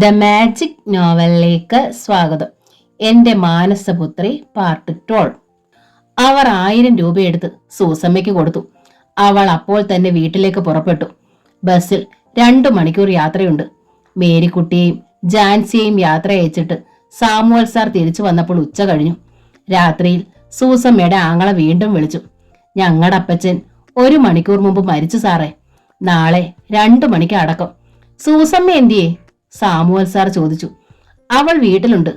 The magic നോവലിലേക്ക് സ്വാഗതം. എന്റെ Manasaputhri part 12. അവർ 1000 രൂപയെടുത്ത് സൂസമ്മയ്ക്ക് കൊടുത്തു. അവൾ അപ്പോൾ തന്നെ വീട്ടിലേക്ക് പുറപ്പെട്ടു. ബസ്സിൽ 2 മണിക്കൂർ യാത്രയുണ്ട്. മേരിക്കുട്ടിയെയും ജാൻസിയെയും യാത്ര അയച്ചിട്ട് സാമുവൽ സാർ തിരിച്ചു വന്നപ്പോൾ ഉച്ച കഴിഞ്ഞു. രാത്രിയിൽ സൂസമ്മയുടെ ആങ്ങളെ വീണ്ടും വിളിച്ചു. ഞങ്ങളുടെ അപ്പച്ചൻ 1 മണിക്കൂർ മുമ്പ് മരിച്ചു സാറേ. നാളെ 2 മണിക്ക് അടക്കം. സൂസമ്മ എന്തിയേ? സാമുവൽ സാർ ചോദിച്ചു. അവൾ വീട്ടിലുണ്ട്.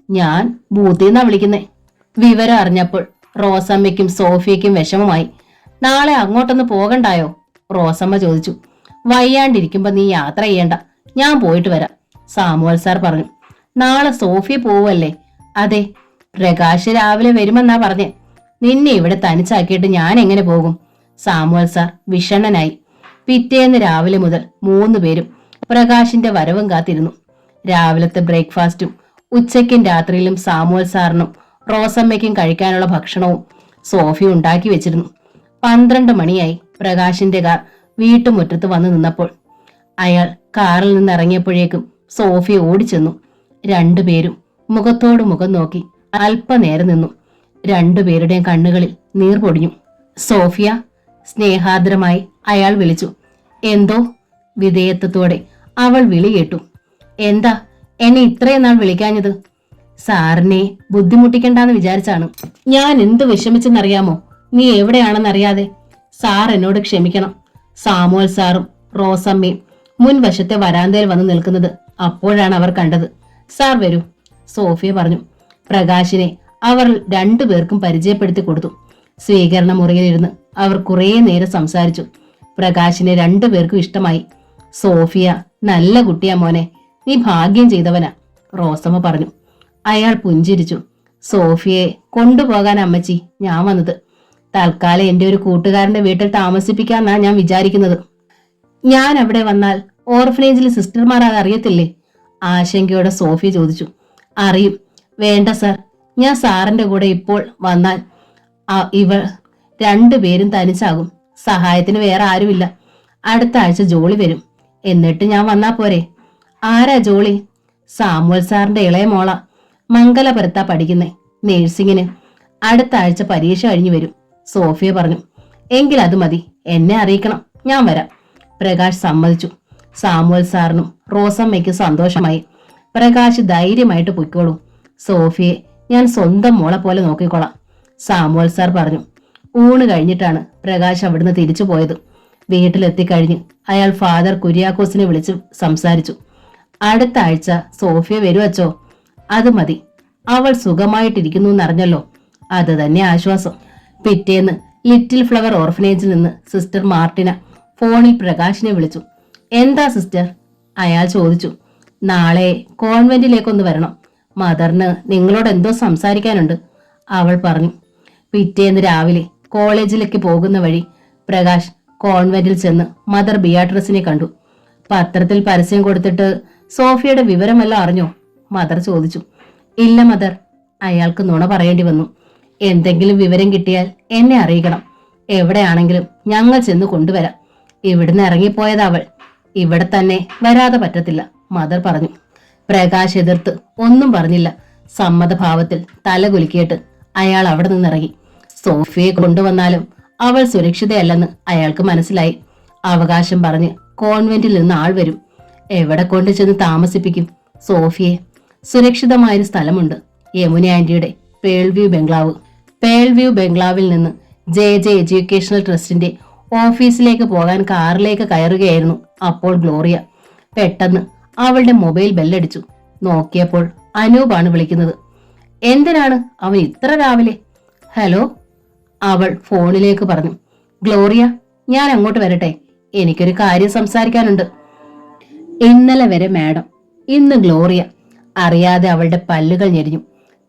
ഞാൻ ബൂത്തിന്നാ വിളിക്കുന്നേ. വിവരം അറിഞ്ഞപ്പോൾ റോസമ്മയ്ക്കും സോഫിയയ്ക്കും വിഷമമായി. നാളെ അങ്ങോട്ടൊന്ന് പോകണ്ടായോ? റോസമ്മ ചോദിച്ചു. വയ്യാണ്ടിരിക്കുമ്പോ നീ യാത്ര ചെയ്യണ്ട, ഞാൻ പോയിട്ട് വരാം, സാമുവൽ സാർ പറഞ്ഞു. നാളെ സോഫിയ പോവല്ലേ? അതെ. പ്രകാശ് രാവിലെ വരുമെന്നാ പറഞ്ഞേ. നിന്നെ ഇവിടെ തനിച്ചാക്കിയിട്ട് ഞാൻ എങ്ങനെ പോകും? സാമുവൽ സാർ വിഷണ്ണനായി. പിറ്റേന്ന് രാവിലെ മുതൽ 3 പേരും പ്രകാശിന്റെ വരവും കാത്തിരുന്നു. രാവിലത്തെ ബ്രേക്ക്ഫാസ്റ്റും ഉച്ചയ്ക്കും രാത്രിയിലും സാമുവൽ സാറിനും റോസമ്മയ്ക്കും കഴിക്കാനുള്ള ഭക്ഷണവും സോഫി ഉണ്ടാക്കി വെച്ചിരുന്നു. 12 മണിയായി പ്രകാശിന്റെ കാർ വീട്ടുമുറ്റത്ത് വന്നു നിന്നപ്പോൾ. അയാൾ കാറിൽ നിന്ന് ഇറങ്ങിയപ്പോഴേക്കും സോഫി ഓടിച്ചെന്നു. 2 പേരും മുഖത്തോട് മുഖം നോക്കി അല്പനേരം നിന്നു. 2 പേരുടെയും കണ്ണുകളിൽ നീർ പൊടിഞ്ഞു. സോഫിയ, സ്നേഹാർദ്രമായി അയാൾ വിളിച്ചു. എന്തോ? വിധേയത്വത്തോടെ അവൾ വിളി കേട്ടു. എന്താ എന്നെ ഇത്രയും നാൾ വിളിക്കാഞ്ഞത്? സാറിനെ ബുദ്ധിമുട്ടിക്കണ്ടെന്ന് വിചാരിച്ചാണ്. ഞാൻ എന്ത് വിഷമിച്ചെന്നറിയാമോ? നീ എവിടെയാണെന്നറിയാതെ. സാർ എന്നോട് ക്ഷമിക്കണം. സാമുവൽ സാറും റോസമ്മയും മുൻവശത്തെ വരാന്തയിൽ വന്ന് നിൽക്കുന്നത് അപ്പോഴാണ് അവർ കണ്ടത്. സാർ വരൂ, സോഫിയ പറഞ്ഞു. പ്രകാശിനെ അവർ 2 പേർക്കും പരിചയപ്പെടുത്തി കൊടുത്തു. സ്വീകരണ മുറിയിലിരുന്ന് അവർ കുറേ നേരം സംസാരിച്ചു. പ്രകാശിനെ 2 പേർക്കും ഇഷ്ടമായി. സോഫിയ നല്ല കുട്ടിയാ മോനെ, നീ ഭാഗ്യം ചെയ്തവനാ, റോസമ്മ പറഞ്ഞു. അയാൾ പുഞ്ചിരിച്ചു. സോഫിയെ കൊണ്ടുപോകാൻ അമ്മച്ചി ഞാൻ വന്നത്. തൽക്കാലം എന്റെ ഒരു കൂട്ടുകാരന്റെ വീട്ടിൽ താമസിപ്പിക്കാന്നാ ഞാൻ വിചാരിക്കുന്നത്. ഞാൻ അവിടെ വന്നാൽ ഓർഫനേജിലെ സിസ്റ്റർമാർ അത് അറിയത്തില്ലേ? ആശങ്കയോടെ സോഫിയ ചോദിച്ചു. അറിയും. വേണ്ട സാർ, ഞാൻ സാറിന്റെ കൂടെ ഇപ്പോൾ വന്നാൽ ഇവർ 2 പേരും തനിച്ചാകും. സഹായത്തിന് വേറെ ആരുമില്ല. അടുത്ത ആഴ്ച ജോളി വരും. എന്നിട്ട് ഞാൻ വന്നാ പോരെ? ആരാ ജോളി? സാമുവൽ സാറിന്റെ ഇളയ മോള. മംഗലപുരത്താ പഠിക്കുന്നേ, നേഴ്സിങ്ങിന്. അടുത്ത ആഴ്ച പരീക്ഷ കഴിഞ്ഞു വരും, സോഫിയ പറഞ്ഞു. എങ്കിൽ അത് മതി, എന്നെ അറിയിക്കണം, ഞാൻ വരാം. പ്രകാശ് സമ്മതിച്ചു. സാമുവൽ സാറിനും റോസമ്മയ്ക്കും സന്തോഷമായി. പ്രകാശ് ധൈര്യമായിട്ട് പൊയ്ക്കോളൂ, സോഫിയെ ഞാൻ സ്വന്തം മോളെ പോലെ നോക്കിക്കോളാം, സാമുവൽ സാർ പറഞ്ഞു. ഊണ് കഴിഞ്ഞിട്ടാണ് പ്രകാശ് അവിടുന്ന് തിരിച്ചു പോയത്. വീട്ടിലെത്തിക്കഴിഞ്ഞ് അയാൾ ഫാദർ കുര്യാക്കോസിനെ വിളിച്ച് സംസാരിച്ചു. അടുത്ത ആഴ്ച സോഫിയ വരുവച്ചോ? അത് മതി, അവൾ സുഖമായിട്ടിരിക്കുന്നു എന്നറിഞ്ഞല്ലോ, അത് തന്നെ ആശ്വാസം. പിറ്റേന്ന് ലിറ്റിൽ ഫ്ലവർ ഓർഫനേജിൽ നിന്ന് സിസ്റ്റർ മാർട്ടിന ഫോണിൽ പ്രകാശിനെ വിളിച്ചു. എന്താ സിസ്റ്റർ? അയാൾ ചോദിച്ചു. നാളെ കോൺവെന്റിലേക്കൊന്ന് വരണം, മദറിന് നിങ്ങളോട് എന്തോ സംസാരിക്കാനുണ്ട്, അവൾ പറഞ്ഞു. പിറ്റേന്ന് രാവിലെ കോളേജിലേക്ക് പോകുന്ന വഴി പ്രകാശ് കോൺവെന്റിൽ ചെന്ന് മദർ ബിയാട്രസിനെ കണ്ടു. പത്രത്തിൽ പരസ്യം കൊടുത്തിട്ട് സോഫിയയുടെ വിവരമെല്ലാം അറിഞ്ഞോ? മദർ ചോദിച്ചു. ഇല്ല മദർ, അയാൾക്ക് നുണ പറയേണ്ടി വന്നു. എന്തെങ്കിലും വിവരം കിട്ടിയാൽ എന്നെ അറിയിക്കണം. എവിടെയാണെങ്കിലും ഞങ്ങൾ ചെന്ന് കൊണ്ടുവരാം. ഇവിടുന്ന് ഇറങ്ങിപ്പോയത് അവൾ. ഇവിടെ തന്നെ വരാതെ പറ്റത്തില്ല, മദർ പറഞ്ഞു. പ്രകാശ് എതിർത്ത് ഒന്നും പറഞ്ഞില്ല. സമ്മതഭാവത്തിൽ തല കുലുക്കിയിട്ട് അയാൾ അവിടെ നിന്നിറങ്ങി. സോഫിയെ കൊണ്ടുവന്നാലും അവൾ സുരക്ഷിതയല്ലെന്ന് അയാൾക്ക് മനസ്സിലായി. അവകാശം പറഞ്ഞ് കോൺവെന്റിൽ നിന്ന് ആൾ വരും. എവിടെ കൊണ്ട് ചെന്ന് താമസിപ്പിക്കും സോഫിയെ? സുരക്ഷിതമായൊരു സ്ഥലമുണ്ട്, യമുന ആന്റിയുടെ പേൾവ്യൂ ബംഗ്ലാവ്. പേൾവ്യൂ ബംഗ്ലാവിൽ നിന്ന് ജെ എഡ്യൂക്കേഷണൽ ട്രസ്റ്റിന്റെ ഓഫീസിലേക്ക് പോകാൻ കാറിലേക്ക് കയറുകയായിരുന്നു അപ്പോൾ ഗ്ലോറിയ. പെട്ടെന്ന് അവളുടെ മൊബൈൽ ബെല്ലടിച്ചു. നോക്കിയപ്പോൾ അനൂപാണ് വിളിക്കുന്നത്. എന്തിനാണ് അവൻ ഇത്ര രാവിലെ? ഹലോ, അവൾ ഫോണിലേക്ക് പറഞ്ഞു. ഗ്ലോറിയ, ഞാൻ അങ്ങോട്ട് വരട്ടെ, എനിക്കൊരു കാര്യം സംസാരിക്കാനുണ്ട്. ഇന്നലെ വരെ മാഡം, ഇന്ന് ഗ്ലോറിയ. അറിയാതെ അവളുടെ പല്ലുകൾ ഞെരിഞ്ഞു.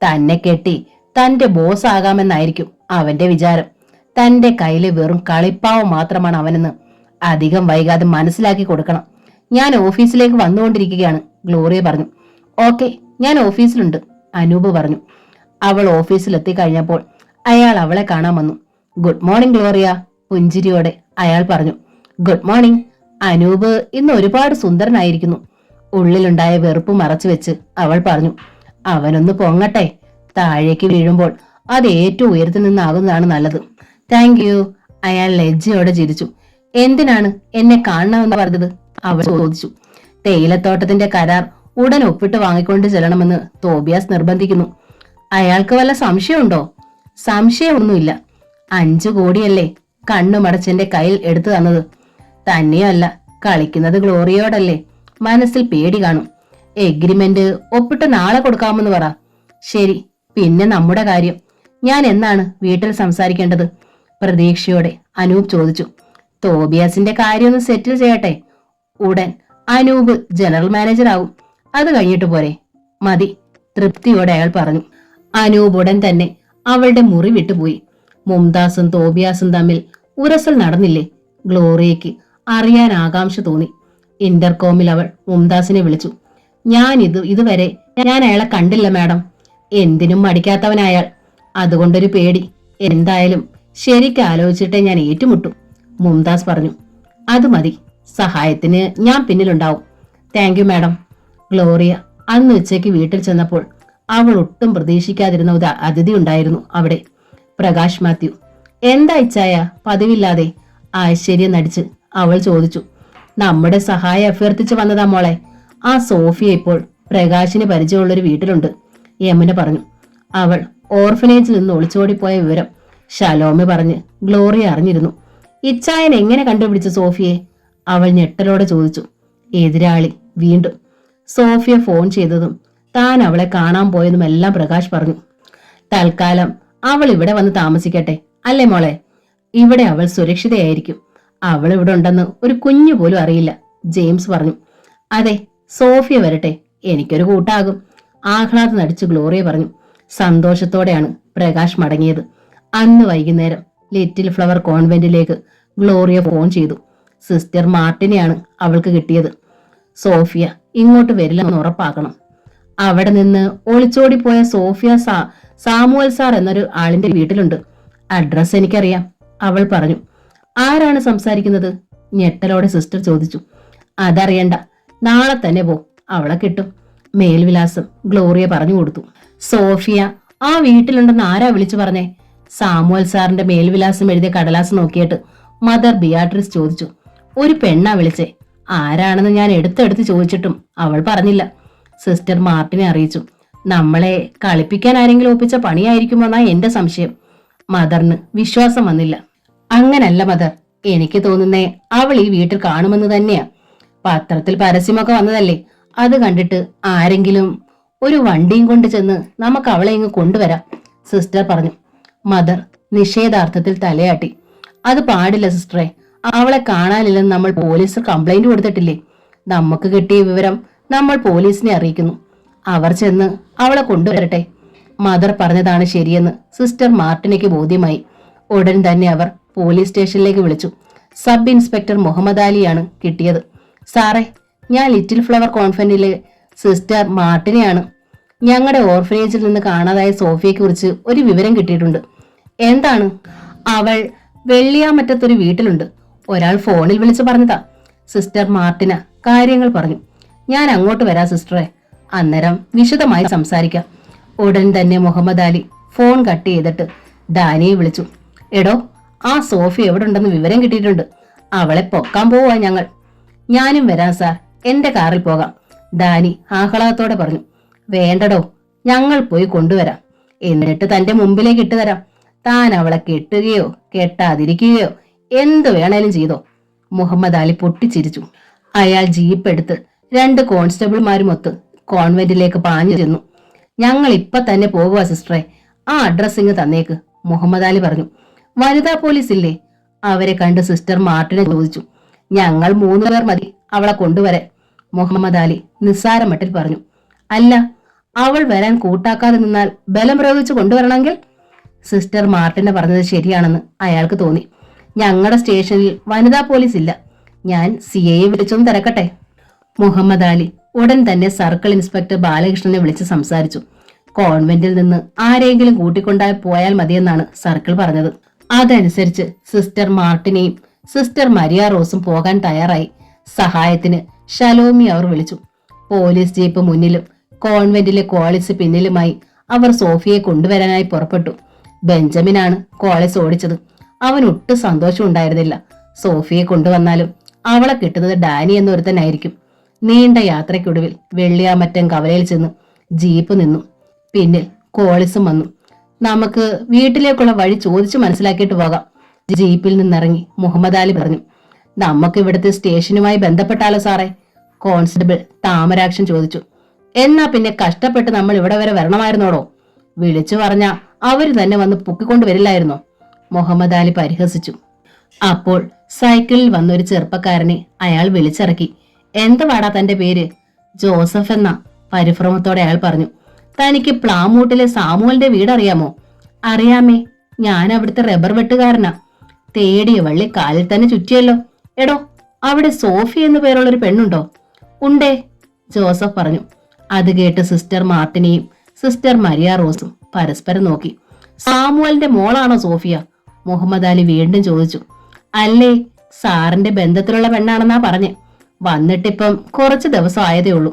തന്നെ കെട്ടി തന്റെ ബോസ് ആകാമെന്നായിരിക്കും അവന്റെ വിചാരം. തന്റെ കയ്യില് വെറും കളിപ്പാവം മാത്രമാണ് അവനെന്ന് അധികം വൈകാതെ മനസ്സിലാക്കി കൊടുക്കണം. ഞാൻ ഓഫീസിലേക്ക് വന്നുകൊണ്ടിരിക്കുകയാണ്, ഗ്ലോറിയ പറഞ്ഞു. ഓക്കെ, ഞാൻ ഓഫീസിലുണ്ട്, അനൂപ് പറഞ്ഞു. അവൾ ഓഫീസിലെത്തി കഴിഞ്ഞപ്പോൾ അയാൾ അവളെ കാണാൻ വന്നു. ഗുഡ് മോർണിംഗ് ഗ്ലോറിയ, പുഞ്ചിരിയോടെ അയാൾ പറഞ്ഞു. Good morning. അനൂപ് ഇന്ന് ഒരുപാട് സുന്ദരനായിരിക്കുന്നു. ഉള്ളിലുണ്ടായ വെറുപ്പ് മറച്ചു വെച്ച് അവൾ പറഞ്ഞു, അവനൊന്ന് പൊങ്ങട്ടെ. താഴേക്ക് വീഴുമ്പോൾ അത് ഏറ്റവും ഉയരത്തിൽ നിന്നാകുന്നതാണ് നല്ലത്. Thank you. അയാൾ ലജ്ജയോടെ ചിരിച്ചു. എന്തിനാണ് എന്നെ കാണണമെന്ന് പറഞ്ഞത്? അവൾ ചോദിച്ചു. തേയിലത്തോട്ടത്തിന്റെ കരാർ ഉടൻ ഒപ്പിട്ട് വാങ്ങിക്കൊണ്ട് ചെല്ലണമെന്ന് തോബിയാസ് നിർബന്ധിക്കുന്നു. അയാൾക്ക് വല്ല സംശയമുണ്ടോ? സംശയമൊന്നുമില്ല. 5 കോടിയല്ലേ കണ്ണുമടച്ചെന്റെ കയ്യിൽ എടുത്തു തന്നത്. തന്നെയല്ല, കളിക്കുന്നത് ഗ്ലോറിയോടല്ലേ. മനസ്സിൽ പേടി കാണും. എഗ്രിമെന്റ് ഒപ്പിട്ട് നാളെ കൊടുക്കാമെന്ന് പറ. ശരി, പിന്നെ നമ്മുടെ കാര്യം ഞാൻ എന്നാണ് വീട്ടിൽ സംസാരിക്കേണ്ടത്? പ്രതീക്ഷയോടെ അനൂപ് ചോദിച്ചു. തോബിയാസിന്റെ കാര്യം ഒന്ന് സെറ്റിൽ ചെയ്യട്ടെ. ഉടൻ അനൂപ് ജനറൽ മാനേജർ ആവും. അത് കഴിഞ്ഞിട്ട് പോരെ? മതി, തൃപ്തിയോടെ അയാൾ പറഞ്ഞു. അനൂപ് ഉടൻ തന്നെ അവളുടെ മുറി വിട്ടുപോയി. മുംതാസും തോബിയാസും തമ്മിൽ ഉരസൽ നടന്നില്ലേ? ഗ്ലോറിയയ്ക്ക് അറിയാൻ ആകാംക്ഷ തോന്നി. ഇന്റർകോമിൽ അവൾ മുംതാസിനെ വിളിച്ചു. ഇതുവരെ ഞാൻ അയാളെ കണ്ടില്ല മാഡം. എന്തിനും മടിക്കാത്തവനയാൾ. അതുകൊണ്ടൊരു പേടി. എന്തായാലും ശരിക്കും ആലോചിച്ചിട്ടേ ഞാൻ ഏറ്റുമുട്ടും. മുംതാസ് പറഞ്ഞു. അത് മതി, സഹായത്തിന് ഞാൻ പിന്നിലുണ്ടാവും. Thank you madam. ഗ്ലോറിയ അന്ന് ഉച്ചയ്ക്ക് വീട്ടിൽ ചെന്നപ്പോൾ അവൾ ഒട്ടും പ്രതീക്ഷിക്കാതിരുന്ന ഒരു അതിഥി ഉണ്ടായിരുന്നു അവിടെ. പ്രകാശ് മാത്യു. എന്താ ഇച്ചായ പതിവില്ലാതെ? ആശ്ചര്യം നടിച്ച് അവൾ ചോദിച്ചു. നമ്മുടെ സഹായം അഭ്യർത്ഥിച്ചു വന്നതാ മോളെ. ആ സോഫിയ ഇപ്പോൾ പ്രകാശിന് പരിചയമുള്ളൊരു വീട്ടിലുണ്ട്, യമുന പറഞ്ഞു. അവൾ ഓർഫനേജിൽ നിന്ന് ഒളിച്ചോടിപ്പോയ വിവരം ശലോമ പറഞ്ഞ് ഗ്ലോറിയ അറിഞ്ഞിരുന്നു. ഇച്ചായൻ എങ്ങനെ കണ്ടുപിടിച്ചു സോഫിയെ? അവൾ ഞെട്ടലോടെ ചോദിച്ചു. എതിരാളി വീണ്ടും സോഫിയ ഫോൺ ചെയ്തതും താൻ അവളെ കാണാൻ പോയതുമെല്ലാം പ്രകാശ് പറഞ്ഞു. തൽക്കാലം അവൾ ഇവിടെ വന്ന് താമസിക്കട്ടെ അല്ലേ മോളെ? ഇവിടെ അവൾ സുരക്ഷിതയായിരിക്കും. അവൾ ഇവിടെ ഉണ്ടെന്ന് ഒരു കുഞ്ഞു പോലും അറിയില്ല, ജെയിംസ് പറഞ്ഞു. അതെ, സോഫിയ വരട്ടെ, എനിക്കൊരു കൂട്ടാകും, ആഹ്ലാദം നടിച്ചു ഗ്ലോറിയ പറഞ്ഞു. സന്തോഷത്തോടെയാണ് പ്രകാശ് മടങ്ങിയത്. അന്ന് വൈകുന്നേരം ലിറ്റിൽ ഫ്ലവർ കോൺവെന്റിലേക്ക് ഗ്ലോറിയ ഫോൺ ചെയ്തു. സിസ്റ്റർ മാർട്ടിനെയാണ് അവൾക്ക് കിട്ടിയത്. സോഫിയ ഇങ്ങോട്ട് വരില്ലെന്ന് ഉറപ്പാക്കണം. അവിടെ നിന്ന് ഒളിച്ചോടിപ്പോയ സോഫിയ സാമുവൽ സാർ എന്നൊരു ആളിന്റെ വീട്ടിലുണ്ട്. അഡ്രസ് എനിക്കറിയാം, അവൾ പറഞ്ഞു. ആരാണ് സംസാരിക്കുന്നത്? ഞെട്ടലോടെ സിസ്റ്റർ ചോദിച്ചു. അതറിയണ്ട, നാളെ തന്നെ പോ, അവളെ കിട്ടും. മേൽവിലാസം ഗ്ലോറിയ പറഞ്ഞു കൊടുത്തു. സോഫിയ ആ വീട്ടിലുണ്ടെന്ന് ആരാ വിളിച്ചു പറഞ്ഞേ? സാമുവൽ സാറിന്റെ മേൽവിലാസം എഴുതിയ കടലാസ് നോക്കിയിട്ട് മദർ ബിയാട്രിസ് ചോദിച്ചു. ഒരു പെണ്ണാ വിളിച്ചേ. ആരാണെന്ന് ഞാൻ എടുത്തെടുത്ത് ചോദിച്ചിട്ടും അവൾ പറഞ്ഞില്ല. സിസ്റ്റർ മാർട്ടിനെ അറിയിച്ചു. നമ്മളെ കളിപ്പിക്കാൻ ആരെങ്കിലും ഒപ്പിച്ച പണിയായിരിക്കുമെന്നാ എന്റെ സംശയം. മദറിന് വിശ്വാസം വന്നില്ല. അങ്ങനല്ല മദർ, എനിക്ക് തോന്നുന്നേ അവൾ ഈ വീട്ടിൽ കാണുമെന്ന് തന്നെയാ. പത്രത്തിൽ പരസ്യമൊക്കെ വന്നതല്ലേ, അത് കണ്ടിട്ട് ആരെങ്കിലും ഒരു വണ്ടിയും കൊണ്ട് ചെന്ന് നമുക്ക് അവളെ ഇങ്ങ് കൊണ്ടുവരാം, സിസ്റ്റർ പറഞ്ഞു. മദർ നിഷേധാർത്ഥത്തിൽ തലയാട്ടി. അത് പാടില്ല സിസ്റ്ററെ, അവളെ കാണാനില്ലെന്ന് നമ്മൾ പോലീസിൽ കംപ്ലൈന്റ് കൊടുത്തിട്ടില്ലേ? നമുക്ക് കിട്ടിയ വിവരം നമ്മൾ പോലീസിനെ അറിയിക്കുന്നു. അവർ ചെന്ന് അവളെ കൊണ്ടുവരട്ടെ. മദർ പറഞ്ഞതാണ് ശരിയെന്ന് സിസ്റ്റർ മാർട്ടിനയ്ക്ക് ബോധ്യമായി. ഉടൻ തന്നെ അവർ പോലീസ് സ്റ്റേഷനിലേക്ക് വിളിച്ചു. സബ് ഇൻസ്പെക്ടർ മുഹമ്മദ് അലിയാണ് കിട്ടിയത്. സാറേ, ഞാൻ ലിറ്റിൽ ഫ്ലവർ കോൺവെന്റിലെ സിസ്റ്റർ മാർട്ടിനെയാണ്. ഞങ്ങളുടെ ഓർഫനേജിൽ നിന്ന് കാണാതായ സോഫിയെ കുറിച്ച് ഒരു വിവരം കിട്ടിയിട്ടുണ്ട്. എന്താണ്? അവൾ വെള്ളിയാമറ്റത്തൊരു വീട്ടിലുണ്ട്. ഒരാൾ ഫോണിൽ വിളിച്ചു പറഞ്ഞതാ. സിസ്റ്റർ മാർട്ടിന കാര്യങ്ങൾ പറഞ്ഞു. ഞാൻ അങ്ങോട്ട് വരാം സിസ്റ്ററെ, അന്നേരം വിശദമായി സംസാരിക്കാം. ഉടൻ തന്നെ മുഹമ്മദ് അലി ഫോൺ കട്ട് ചെയ്തിട്ട് ഡാനിയെ വിളിച്ചു. എടോ, ആ സോഫി എവിടെ ഉണ്ടെന്ന് വിവരം കിട്ടിയിട്ടുണ്ട്. അവളെ പൊക്കാൻ പോവാ ഞങ്ങൾ. ഞാനും വരാം സാർ, എന്റെ കാറിൽ പോകാം, ഡാനി ആഹ്ലാദത്തോടെ പറഞ്ഞു. വേണ്ടടോ, ഞങ്ങൾ പോയി കൊണ്ടുവരാം, എന്നിട്ട് തന്റെ മുമ്പിലേക്ക് ഇട്ടുതരാം. താൻ അവളെ കെട്ടുകയോ കെട്ടാതിരിക്കുകയോ എന്ത് വേണേലും ചെയ്തോ. മുഹമ്മദ് അലി പൊട്ടിച്ചിരിച്ചു. അയാൾ ജീപ്പ് എടുത്ത് 2 കോൺസ്റ്റബിൾമാരുമൊത്ത് കോൺവെന്റിലേക്ക് പാഞ്ഞു ചെന്നു. ഞങ്ങൾ ഇപ്പൊ തന്നെ പോകുക സിസ്റ്ററെ, ആ അഡ്രസ് ഇങ്ങ് തന്നേക്ക്, മുഹമ്മദ് അലി പറഞ്ഞു. വനിതാ പോലീസ് ഇല്ലേ? അവരെ കണ്ട് സിസ്റ്റർ മാർട്ടിനെ ചോദിച്ചു. ഞങ്ങൾ 3 പേർ മതി അവളെ കൊണ്ടുവരാൻ, മുഹമ്മദ് അലി നിസ്സാരമട്ടിൽ പറഞ്ഞു. അല്ല, അവൾ വരാൻ കൂട്ടാക്കാതെ നിന്നാൽ ബലം പ്രയോഗിച്ച് കൊണ്ടുവരണമെങ്കിൽ? സിസ്റ്റർ മാർട്ടിനെ പറഞ്ഞത് ശരിയാണെന്ന് അയാൾക്ക് തോന്നി. ഞങ്ങളുടെ സ്റ്റേഷനിൽ വനിതാ പോലീസ് ഇല്ല, ഞാൻ CAയെ വിളിച്ചൊന്ന് തിരക്കട്ടെ. മുഹമ്മദ് അലി ഉടൻ തന്നെ സർക്കിൾ ഇൻസ്പെക്ടർ ബാലകൃഷ്ണനെ വിളിച്ച് സംസാരിച്ചു. കോൺവെന്റിൽ നിന്ന് ആരെങ്കിലും കൂട്ടിക്കൊണ്ടായി പോയാൽ മതിയെന്നാണ് സർക്കിൾ പറഞ്ഞത്. അതനുസരിച്ച് സിസ്റ്റർ മാർട്ടിനെയും സിസ്റ്റർ മരിയ റോസും പോകാൻ തയ്യാറായി. സഹായത്തിന് ഷലോമി അവർ വിളിച്ചു. പോലീസ് ജീപ്പ് മുന്നിലും കോൺവെന്റിലെ കോളിസ് പിന്നിലുമായി അവർ സോഫിയെ കൊണ്ടുവരാനായി പുറപ്പെട്ടു. ബെഞ്ചമിനാണ് കോളിസ് ഓടിച്ചത്. അവൻ ഒട്ടും സന്തോഷം ഉണ്ടായിരുന്നില്ല. സോഫിയെ കൊണ്ടുവന്നാലും അവളെ കിട്ടുന്നത് ഡാനി എന്നൊരുത്തനായിരിക്കും. നീണ്ട യാത്രയ്ക്കൊടുവിൽ വെള്ളിയാമറ്റം കവലയിൽ ചെന്ന് ജീപ്പ് നിന്നു. പിന്നിൽ കോളിസും വന്നു. നമുക്ക് വീട്ടിലേക്കുള്ള വഴി ചോദിച്ചു മനസ്സിലാക്കിയിട്ട് പോകാം, ജീപ്പിൽ നിന്നിറങ്ങി മുഹമ്മദ് അലി പറഞ്ഞു. നമുക്ക് ഇവിടുത്തെ സ്റ്റേഷനുമായി ബന്ധപ്പെട്ടാലോ സാറേ? കോൺസ്റ്റബിൾ താമരാക്ഷൻ ചോദിച്ചു. എന്നാ പിന്നെ കഷ്ടപ്പെട്ട് നമ്മൾ ഇവിടെ വരെ വരണമായിരുന്നോടോ? വിളിച്ചു പറഞ്ഞ അവര് തന്നെ വന്ന് പൊക്കിക്കൊണ്ടുവരില്ലായിരുന്നോ? മുഹമ്മദ് അലി പരിഹസിച്ചു. അപ്പോൾ സൈക്കിളിൽ വന്നൊരു ചെറുപ്പക്കാരനെ അയാൾ വിളിച്ചിറക്കി. എന്തുവാടാ തന്റെ പേര്? ജോസഫ് എന്ന പരിഭ്രമത്തോടെ അയാൾ പറഞ്ഞു. തനിക്ക് പ്ലാമൂട്ടിലെ സാമുവലിന്റെ വീട് അറിയാമോ? അറിയാമേ, ഞാൻ അവിടുത്തെ റബ്ബർ വെട്ടുകാരനാ. തേടിയ വള്ളി കാലിൽ തന്നെ ചുറ്റിയല്ലോ. എടോ, അവിടെ സോഫി എന്നു പേരുള്ളൊരു പെണ്ണുണ്ടോ? ഉണ്ടേ, ജോസഫ് പറഞ്ഞു. അത് കേട്ട് സിസ്റ്റർ മാർട്ടിനെയും സിസ്റ്റർ മരിയ റോസും പരസ്പരം നോക്കി. സാമുവലിന്റെ മോളാണോ സോഫിയ? മുഹമ്മദ് അലി വീണ്ടും ചോദിച്ചു. അല്ലേ, സാറിന്റെ ബന്ധത്തിലുള്ള പെണ്ണാണെന്നാ പറഞ്ഞേ. വന്നിട്ടിപ്പം കുറച്ചു ദിവസം ആയതേ ഉള്ളൂ.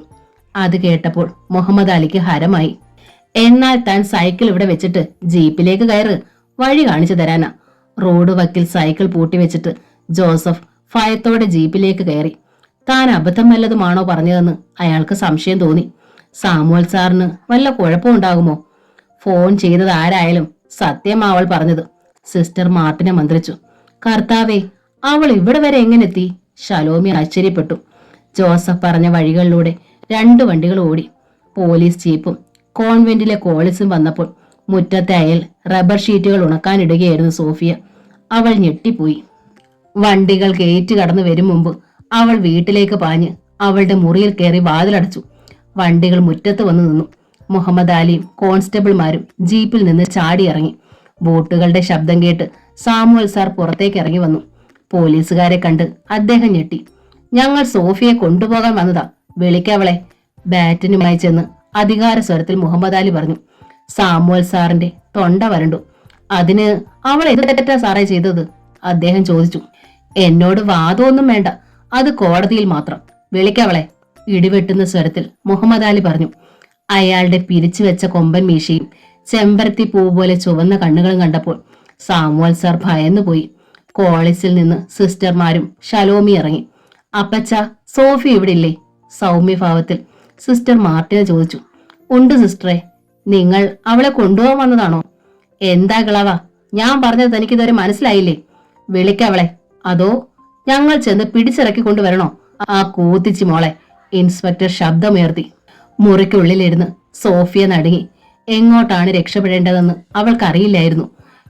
അത് കേട്ടപ്പോൾ മുഹമ്മദ് അലിക്ക് ഹരമായി. എന്നാൽ താൻ സൈക്കിൾ ഇവിടെ വെച്ചിട്ട് ജീപ്പിലേക്ക് കയറ്, വഴി കാണിച്ചു തരാനാ. റോഡ് വക്കിൽ സൈക്കിൾ പൂട്ടി വെച്ചിട്ട് ജോസഫ് ഭയത്തോടെ ജീപ്പിലേക്ക് കയറി. താൻ അബദ്ധം വല്ലതുമാണോ പറഞ്ഞതെന്ന് അയാൾക്ക് സംശയം തോന്നി. സാമുവൽ സാറിന് വല്ല കുഴപ്പമുണ്ടാകുമോ? ഫോൺ ചെയ്തത് ആരായാലും സത്യമാവൾ പറഞ്ഞത്, സിസ്റ്റർ മാർട്ടിനെ മന്ത്രിച്ചു. കർത്താവേ, അവൾ ഇവിടെ വരെ എങ്ങനെത്തി? ശലോമി ആശ്ചര്യപ്പെട്ടു. ജോസഫ് പറഞ്ഞ വഴികളിലൂടെ 2 വണ്ടികൾ ഓടി. പോലീസ് ജീപ്പും കോൺവെന്റിലെ കോളിസും വന്നപ്പോൾ മുറ്റത്തെ അയൽ റബ്ബർ ഷീറ്റുകൾ ഉണക്കാനിടുകയായിരുന്നു സോഫിയ. അവൾ ഞെട്ടിപ്പോയി. വണ്ടികൾ ഗേറ്റ് കടന്നു വരും മുമ്പ് അവൾ വീട്ടിലേക്ക് പാഞ്ഞ് അവളുടെ മുറിയിൽ കയറി വാതിലടച്ചു. വണ്ടികൾ മുറ്റത്ത് വന്നു നിന്നു. മുഹമ്മദ് അലിയും കോൺസ്റ്റബിൾമാരും ജീപ്പിൽ നിന്ന് ചാടിയിറങ്ങി. ബോട്ടുകളുടെ ശബ്ദം കേട്ട് സാമുവൽ സാർ പുറത്തേക്ക് ഇറങ്ങി വന്നു. പോലീസുകാരെ കണ്ട് അദ്ദേഹം ഞെട്ടി. ഞങ്ങൾ സോഫിയെ കൊണ്ടുപോകാൻ വന്നതാ, വിളിക്കവളെ. ബാറ്റിനുമായി ചെന്ന് അധികാര സ്വരത്തിൽ മുഹമ്മദ് അലി പറഞ്ഞു. സാമുവൽ സാറിന്റെ തൊണ്ട വരണ്ടു. അതിന് അവൾ എന്ത് തെറ്റാ സാറേ ചെയ്തത്? അദ്ദേഹം ചോദിച്ചു. എന്നോട് വാദമൊന്നും വേണ്ട, അത് കോടതിയിൽ മാത്രം. വിളിക്കവളെ, ഇടിവെട്ടുന്ന സ്വരത്തിൽ മുഹമ്മദ് അലി പറഞ്ഞു. അയാളുടെ പിരിച്ചു വെച്ച കൊമ്പൻ മീശയും ചെമ്പരത്തി പൂ പോലെ ചുവന്ന കണ്ണുകളും കണ്ടപ്പോൾ സാമുവൽ സാർ ഭയന്നുപോയി. കോളേജിൽ നിന്ന് സിസ്റ്റർമാരും ശലോമി ഇറങ്ങി. അപ്പച്ച, സോഫി ഇവിടെ ഇല്ലേ? സൗമ്യഭാവത്തിൽ സിസ്റ്റർ മാർട്ടിനെ ചോദിച്ചു. ഉണ്ട് സിസ്റ്ററെ. നിങ്ങൾ അവളെ കൊണ്ടുപോകാൻ വന്നതാണോ? എന്താ കിളവ, ഞാൻ പറഞ്ഞത് തനിക്കിതുവരെ മനസ്സിലായില്ലേ? വിളിക്കവളെ, അതോ ഞങ്ങൾ ചെന്ന് പിടിച്ചിറക്കി കൊണ്ടുവരണോ? ആ കൂത്തിച്ചി മോളെ, ഇൻസ്പെക്ടർ ശബ്ദമുയർത്തി. മുറിക്കുള്ളിലിരുന്ന് സോഫിയ നടുങ്ങി. എങ്ങോട്ടാണ് രക്ഷപ്പെടേണ്ടതെന്ന് അവൾക്കറിയില്ലായിരുന്നു.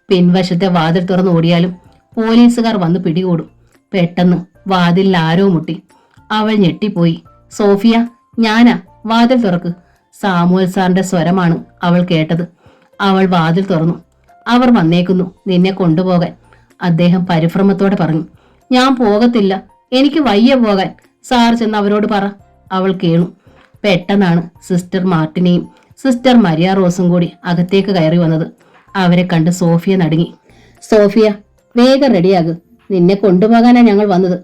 പിൻവശത്തെ വാതിൽ തുറന്ന് ഓടിയാലും പോലീസുകാർ വന്ന് പിടികൂടും. പെട്ടെന്ന് വാതിലിൽ ആരോ മുട്ടി. അവൾ ഞെട്ടിപ്പോയി. സോഫിയ, ഞാനാ, വാതിൽ തുറക്ക്. സാമുവൽ സാറിന്റെ സ്വരമാണ് അവൾ കേട്ടത്. അവൾ വാതിൽ തുറന്നു. അവർ വന്നേക്കുന്നു, നിന്നെ കൊണ്ടുപോകാൻ, അദ്ദേഹം പരിഭ്രമത്തോടെ പറഞ്ഞു. ഞാൻ പോകത്തില്ല, എനിക്ക് വയ്യ പോകാൻ. സാർ ചെന്ന് അവരോട് പറ. അവൾ കേണു. പെട്ടെന്നാണ് സിസ്റ്റർ മാർട്ടിനെയും സിസ്റ്റർ മരിയ റോസും കൂടി അകത്തേക്ക് കയറി വന്നത്. അവരെ കണ്ട് സോഫിയ നടുങ്ങി. സോഫിയ, വേഗം റെഡിയാകു, നിന്നെ കൊണ്ടുപോകാനാ ഞങ്ങൾ വന്നത്,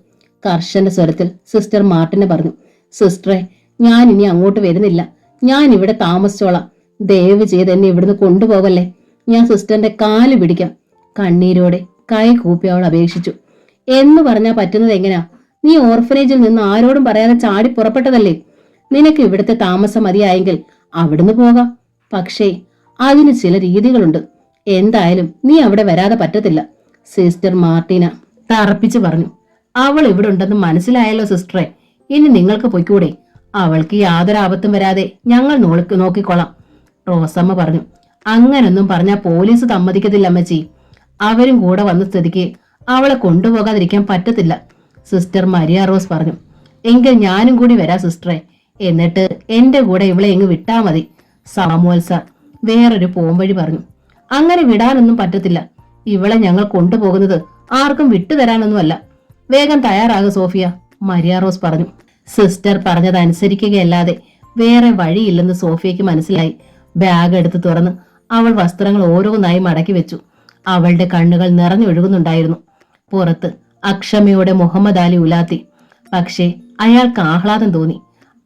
കർശന സ്വരത്തിൽ സിസ്റ്റർ മാർട്ടിനെ പറഞ്ഞു. സിസ്റ്ററെ, ഞാൻ ഇനി അങ്ങോട്ട് വരുന്നില്ല. ഞാൻ ഇവിടെ താമസിച്ചോളാം. ദയവ് ചെയ്ത് എന്നെ ഇവിടുന്ന് കൊണ്ടുപോകല്ലേ. ഞാൻ സിസ്റ്ററിന്റെ കാല് പിടിക്കാം. കണ്ണീരോടെ കൈ കൂപ്പി അവൾ അപേക്ഷിച്ചു. എന്ന് പറഞ്ഞാ പറ്റുന്നത് എങ്ങനെയാ? നീ ഓർഫനേജിൽ നിന്ന് ആരോടും പറയാതെ ചാടി പുറപ്പെട്ടതല്ലേ? നിനക്ക് ഇവിടുത്തെ താമസം മതിയായെങ്കിൽ അവിടുന്ന് പോകാം. പക്ഷേ അതിന് ചില രീതികളുണ്ട്. എന്തായാലും നീ അവിടെ വരാതെ പറ്റത്തില്ല, സിസ്റ്റർ മാർട്ടിന തറപ്പിച്ചു പറഞ്ഞു. അവൾ ഇവിടെ ഉണ്ടെന്ന് മനസ്സിലായല്ലോ സിസ്റ്ററെ. ഇനി നിങ്ങൾക്ക് പൊയ്ക്കൂടെ? അവൾക്ക് യാതൊരു ആപത്തും വരാതെ ഞങ്ങൾ നോക്കിക്കൊള്ളാം, റോസമ്മ പറഞ്ഞു. അങ്ങനൊന്നും പറഞ്ഞാൽ പോലീസ് സമ്മതിക്കത്തില്ല അമ്മച്ചി. അവരും കൂടെ വന്ന സ്ഥിതിക്ക് അവളെ കൊണ്ടുപോകാതിരിക്കാൻ പറ്റത്തില്ല, സിസ്റ്റർ മരിയ റോസ് പറഞ്ഞു. എങ്കിൽ ഞാനും കൂടി വരാ സിസ്റ്ററെ. എന്നിട്ട് എന്റെ കൂടെ ഇവളെ എങ്ങ് വിട്ടാ മതി, സാമുവൽ സാർ വേറൊരു പോംവഴി പറഞ്ഞു. അങ്ങനെ വിടാനൊന്നും പറ്റത്തില്ല. ഇവളെ ഞങ്ങൾ കൊണ്ടുപോകുന്നത് ആർക്കും വിട്ടുതരാനൊന്നുമല്ല. വേഗം തയ്യാറാകും സോഫിയ, മരിയ റോസ് പറഞ്ഞു. സിസ്റ്റർ പറഞ്ഞതനുസരിക്കുകയല്ലാതെ വേറെ വഴിയില്ലെന്ന് സോഫിയയ്ക്ക് മനസ്സിലായി. ബാഗ് എടുത്ത് തുറന്ന് അവൾ വസ്ത്രങ്ങൾ ഓരോന്നായി മടക്കി വെച്ചു. അവളുടെ കണ്ണുകൾ നിറഞ്ഞൊഴുകുന്നുണ്ടായിരുന്നു. പുറത്ത് അക്ഷമയോടെ മുഹമ്മദ് അലി ഉലാത്തി. പക്ഷേ അയാൾക്ക് ആഹ്ലാദം തോന്നി.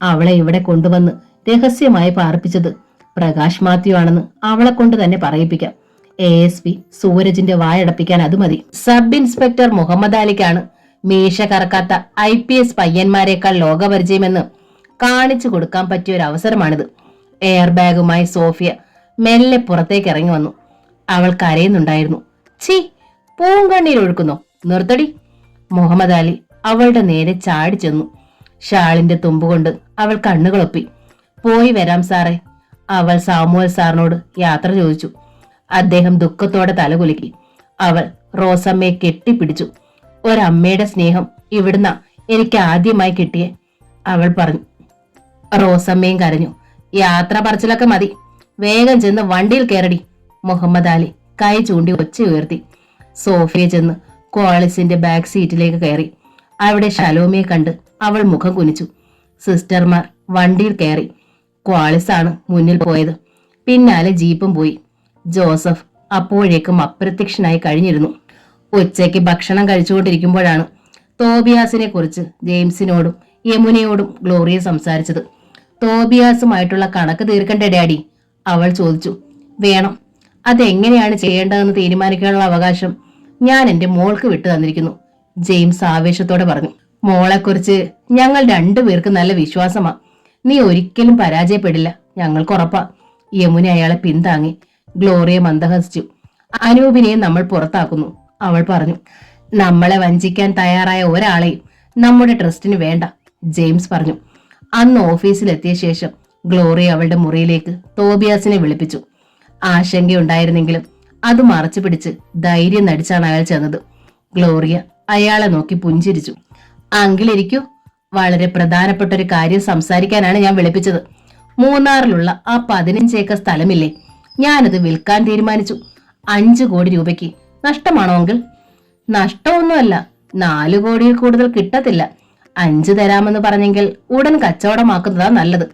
അവളെ ഇവിടെ കൊണ്ടുവന്ന് രഹസ്യമായി പാർപ്പിച്ചത് പ്രകാശ് മാത്യു ആണെന്ന് അവളെ കൊണ്ട് തന്നെ പറയിപ്പിക്കാം. ASP സൂരജിന്റെ വായടപ്പിക്കാൻ അത് മതി. സബ് ഇൻസ്പെക്ടർ മുഹമ്മദ് അലിക്കാണ് മീശ കറക്കാത്ത IPS പയ്യന്മാരെക്കാൾ ലോകപരിചയമെന്ന് കാണിച്ചു കൊടുക്കാൻ പറ്റിയ ഒരു അവസരമാണിത്. എയർ ബാഗുമായി സോഫിയ മെല്ലെ പുറത്തേക്ക് ഇറങ്ങി വന്നു. അവൾ കരയുന്നുണ്ടായിരുന്നു. ഛീ, പൂങ്കണ്ണീർ ഒഴുക്കുന്നോ, നിർത്തടി. മുഹമ്മദ് അലി അവളുടെ നേരെ ചാടി ചെന്നു. ഷാളിന്റെ തുമ്പുകൊണ്ട് അവൾ കണ്ണുകളൊപ്പി. പോയി വരാം സാറേ. അവൾ സാമുവൽ സാറിനോട് യാത്ര ചോദിച്ചു. അദ്ദേഹം ദുഃഖത്തോടെ തലകുലുക്കി. അവൾ റോസമ്മയെ കെട്ടിപ്പിടിച്ചു. ഒരമ്മയുടെ സ്നേഹം ഇവിടുന്ന എനിക്ക് ആദ്യമായി കിട്ടിയേ, അവൾ പറഞ്ഞു. റോസമ്മയും കരഞ്ഞു. യാത്ര പറച്ചിലൊക്കെ മതി, വേഗം ചെന്ന് വണ്ടിയിൽ കയറടി. മുഹമ്മദ് അലി കൈ ചൂണ്ടി ഒച്ച ഉയർത്തി. സോഫിയ ചെന്ന് കോളിസിന്റെ ബാക്ക് സീറ്റിലേക്ക് കയറി. അവിടെ ഷലോമിയെ കണ്ട് അവൾ മുഖം കുനിച്ചു. സിസ്റ്റർമാർ വണ്ടിയിൽ കയറി. ക്വാളിസാണ് മുന്നിൽ പോയത്. പിന്നാലെ ജീപ്പും പോയി. ജോസഫ് അപ്പോഴേക്കും അപ്രത്യക്ഷനായി കഴിഞ്ഞിരുന്നു. ഉച്ചയ്ക്ക് ഭക്ഷണം കഴിച്ചുകൊണ്ടിരിക്കുമ്പോഴാണ് തോബിയാസിനെ കുറിച്ച് ജെയിംസിനോടും യമുനയോടും ഗ്ലോറിയ സംസാരിച്ചത്. തോബിയാസുമായിട്ടുള്ള കണക്ക് തീർക്കണ്ടേ ഡാഡി, അവൾ ചോദിച്ചു. വേണം. അതെങ്ങനെയാണ് ചെയ്യേണ്ടതെന്ന് തീരുമാനിക്കാനുള്ള അവകാശം ഞാൻ എന്റെ മോൾക്ക് വിട്ടു തന്നിരിക്കുന്നു, ജെയിംസ് ആവേശത്തോടെ പറഞ്ഞു. മോളെക്കുറിച്ച് ഞങ്ങൾ രണ്ടുപേർക്ക് നല്ല വിശ്വാസമാ. നീ ഒരിക്കലും പരാജയപ്പെടില്ല, ഞങ്ങൾക്ക് ഉറപ്പാ. യമുന അയാളെ പിന്താങ്ങി. ഗ്ലോറിയ മന്ദഹസിച്ചു. അനൂപിനെ നമ്മൾ പുറത്താക്കുന്നു, അവൾ പറഞ്ഞു. നമ്മളെ വഞ്ചിക്കാൻ തയ്യാറായ ഒരാളെയും നമ്മുടെ ട്രസ്റ്റിന് വേണ്ട, ജെയിംസ് പറഞ്ഞു. അന്ന് ഓഫീസിലെത്തിയ ശേഷം ഗ്ലോറിയ അവളുടെ മുറിയിലേക്ക് തോബിയാസിനെ വിളിപ്പിച്ചു. ആശങ്കയുണ്ടായിരുന്നെങ്കിലും അത് മറച്ചു പിടിച്ച് ധൈര്യം നടിച്ചാണ് അയാൾ ചെന്നത്. ഗ്ലോറിയ അയാളെ നോക്കി പുഞ്ചിരിച്ചു. അങ്കിൾ ഇരിക്കൂ, വളരെ പ്രധാനപ്പെട്ട ഒരു കാര്യം സംസാരിക്കാനാണ് ഞാൻ വിളിപ്പിച്ചത്. മൂന്നാറിലുള്ള ആ 15 ഏക്കർ സ്ഥലമില്ലേ, ഞാനത് വിൽക്കാൻ തീരുമാനിച്ചു. 5 കോടി രൂപയ്ക്ക്. നഷ്ടമാണോ അങ്കിൾ? നഷ്ടമൊന്നുമല്ല, 4 കോടിയിൽ കൂടുതൽ കിട്ടത്തില്ല. 5 തരാമെന്ന് പറഞ്ഞെങ്കിൽ ഉടൻ കച്ചവടമാക്കുന്നതാ നല്ലത്,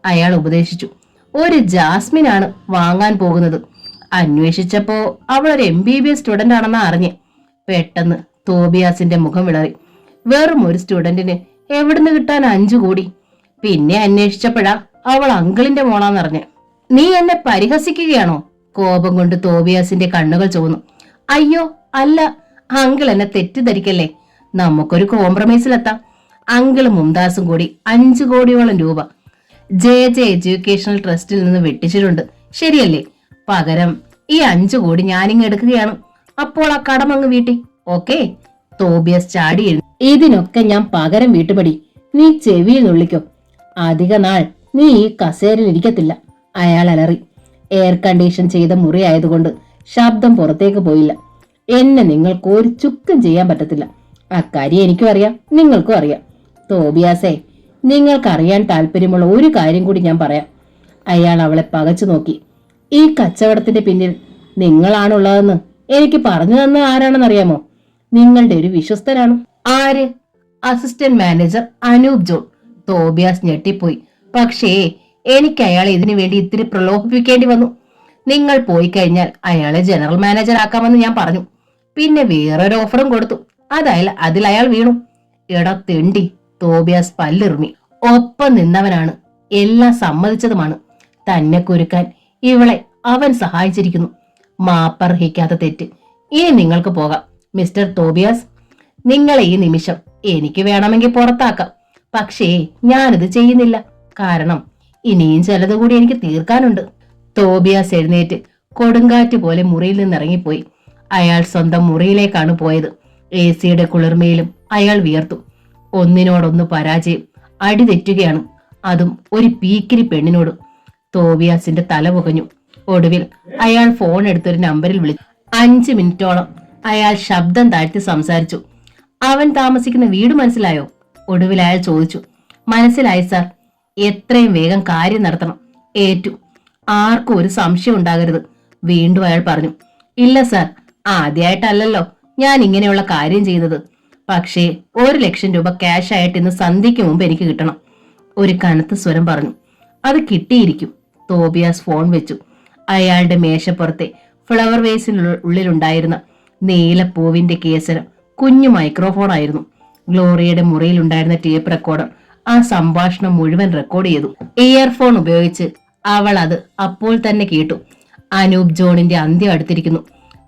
അയാൾ ഉപദേശിച്ചു. ഒരു ജാസ്മിനാണ് വാങ്ങാൻ പോകുന്നത്. അന്വേഷിച്ചപ്പോ അവൾ ഒരു MBBS സ്റ്റുഡന്റ് ആണെന്നാ അറിഞ്ഞ്. പെട്ടെന്ന് തോബിയാസിന്റെ മുഖം വിളറി. വെറും ഒരു സ്റ്റുഡന്റിന് എവിടുന്ന് കിട്ടാൻ 5 കോടി? പിന്നെ അന്വേഷിച്ചപ്പോഴാ അവൾ അങ്കിളിന്റെ മോളാന്നറിഞ്ഞ്. നീ എന്നെ പരിഹസിക്കുകയാണോ? കോപം കൊണ്ട് തോബിയാസിന്റെ കണ്ണുകൾ ചുവന്നു. അയ്യോ അല്ല, അങ്കിൾ എന്നെ തെറ്റിദ്ധരിക്കല്ലേ. നമുക്കൊരു കോംപ്രമൈസിലെത്താം. അങ്കിളും മുംതാസും കൂടി 5 കോടിയോളം രൂപ JJ എഡ്യൂക്കേഷണൽ ട്രസ്റ്റിൽ നിന്ന് വെട്ടിച്ചിട്ടുണ്ട്, ശരിയല്ലേ? പകരം ഈ 5 കോടി ഞാനിങ്ങ് എടുക്കുകയാണ്. അപ്പോൾ ആ കടമങ്ങ് വീട്ടി. ഓക്കേ? തോബിയസ് ചാടി എഴുതി. ഇതിനൊക്കെ ഞാൻ പകരം വീട്ടുപടി, നീ ചെവിയിൽ നുള്ളിക്കോ. അധിക നാൾ നീ ഈ കസേരയിൽ ഇരിക്കത്തില്ല, അയാൾ അലറി. എയർ കണ്ടീഷൻ ചെയ്ത മുറി ആയതുകൊണ്ട് ശബ്ദം പുറത്തേക്ക് പോയില്ല. എന്നെ നിങ്ങൾക്ക് ഒരു ചുക്കും ചെയ്യാൻ പറ്റത്തില്ല. അക്കാര്യം എനിക്കും അറിയാം, നിങ്ങൾക്കും അറിയാം. തോബിയാസേ, നിങ്ങൾക്കറിയാൻ താല്പര്യമുള്ള ഒരു കാര്യം കൂടി ഞാൻ പറയാം. അയാൾ അവളെ പകച്ചു നോക്കി. ഈ കച്ചവടത്തിന്റെ പിന്നിൽ നിങ്ങളാണുള്ളതെന്ന് എനിക്ക് പറഞ്ഞു തന്ന ആരാണെന്നറിയാമോ? നിങ്ങളുടെ ഒരു വിശ്വസ്തനാണ്. ആര്? Assistant manager Anoop John. Tobias ഞെട്ടിപ്പോയി. പക്ഷേ എനിക്ക് അയാളെ ഇതിനു വേണ്ടി ഇത്തിരി പ്രലോഭിപ്പിക്കേണ്ടി വന്നു. നിങ്ങൾ പോയി കഴിഞ്ഞാൽ അയാളെ ജനറൽ മാനേജർ ആക്കാമെന്ന് ഞാൻ പറഞ്ഞു. പിന്നെ വേറൊരു ഓഫറും കൊടുത്തു. അതിൽ അയാൾ വീണു. എടാ തെണ്ടി, തോബിയാസ് പല്ലിറുമി. ഒപ്പം നിന്നവനാണ്, എല്ലാം സമ്മതിച്ചതുമാണ്. തന്നെ കുരുക്കാൻ ഇവളെ അവൻ സഹായിച്ചിരിക്കുന്നു. മാപ്പർഹിക്കാത്ത തെറ്റ്. ഇനി നിങ്ങൾക്ക് പോകാം മിസ്റ്റർ തോബിയാസ്. നിങ്ങളെ ഈ നിമിഷം എനിക്ക് വേണമെങ്കിൽ പുറത്താക്കാം. പക്ഷേ ഞാനിത് ചെയ്യുന്നില്ല. കാരണം ഇനിയും ചിലത് കൂടി എനിക്ക് തീർക്കാനുണ്ട്. തോബിയാസ് എഴുന്നേറ്റ് കൊടുങ്കാറ്റ് പോലെ മുറിയിൽ നിന്നിറങ്ങിപ്പോയി. അയാൾ സ്വന്തം മുറിയിലേക്കാണ് പോയത്. AC കുളിർമയിലും അയാൾ വിയർത്തു. ഒന്നിനോടൊന്ന് പരാജയം. അടി തെറ്റുകയാണ്, അതും ഒരു പീക്കിരി പെണ്ണിനോട്. തോബിയാസിന്റെ തല പുകഞ്ഞു. ഒടുവിൽ അയാൾ ഫോൺ എടുത്തൊരു നമ്പറിൽ വിളിച്ചു. 5 മിനിറ്റോളം അയാൾ ശബ്ദം താഴ്ത്തി സംസാരിച്ചു. അവൻ താമസിക്കുന്ന വീട് മനസ്സിലായോ? ഒടുവിൽ അയാൾ ചോദിച്ചു. മനസ്സിലായി സാർ. എത്രയും വേഗം കാര്യം നടത്തണം. ഏറ്റു. ആർക്കും ഒരു സംശയം ഉണ്ടാകരുത്, വീണ്ടും അയാൾ പറഞ്ഞു. ഇല്ല സാർ, ആദ്യമായിട്ടല്ലല്ലോ ഞാൻ ഇങ്ങനെയുള്ള കാര്യം ചെയ്തത്. പക്ഷേ 1 ലക്ഷം രൂപ ക്യാഷ് ആയിട്ട് ഇന്ന് സന്ധ്യയ്ക്ക് മുമ്പ് എനിക്ക് കിട്ടണം, ഒരു കനത്ത സ്വരം പറഞ്ഞു. അത് കിട്ടിയിരിക്കും. തോബിയാസ് ഫോൺ വെച്ചു. അയാളുടെ മേശപ്പുറത്തെ ഫ്ലവർ വേസിനുള്ളിലുണ്ടായിരുന്ന നീലപ്പൂവിന്റെ കേസരം കുഞ്ഞു മൈക്രോഫോൺ ആയിരുന്നു. ഗ്ലോറിയയുടെ മുറിയിലുണ്ടായിരുന്ന ടേപ്പ് റെക്കോർഡർ ആ സംഭാഷണം മുഴുവൻ റെക്കോർഡ് ചെയ്തു. ഇയർഫോൺ ഉപയോഗിച്ച് അവൾ അത് അപ്പോൾ തന്നെ കേട്ടു. അനൂപ് ജോണിന്റെ അന്ത്യം അടുത്തിരിക്കുന്നു.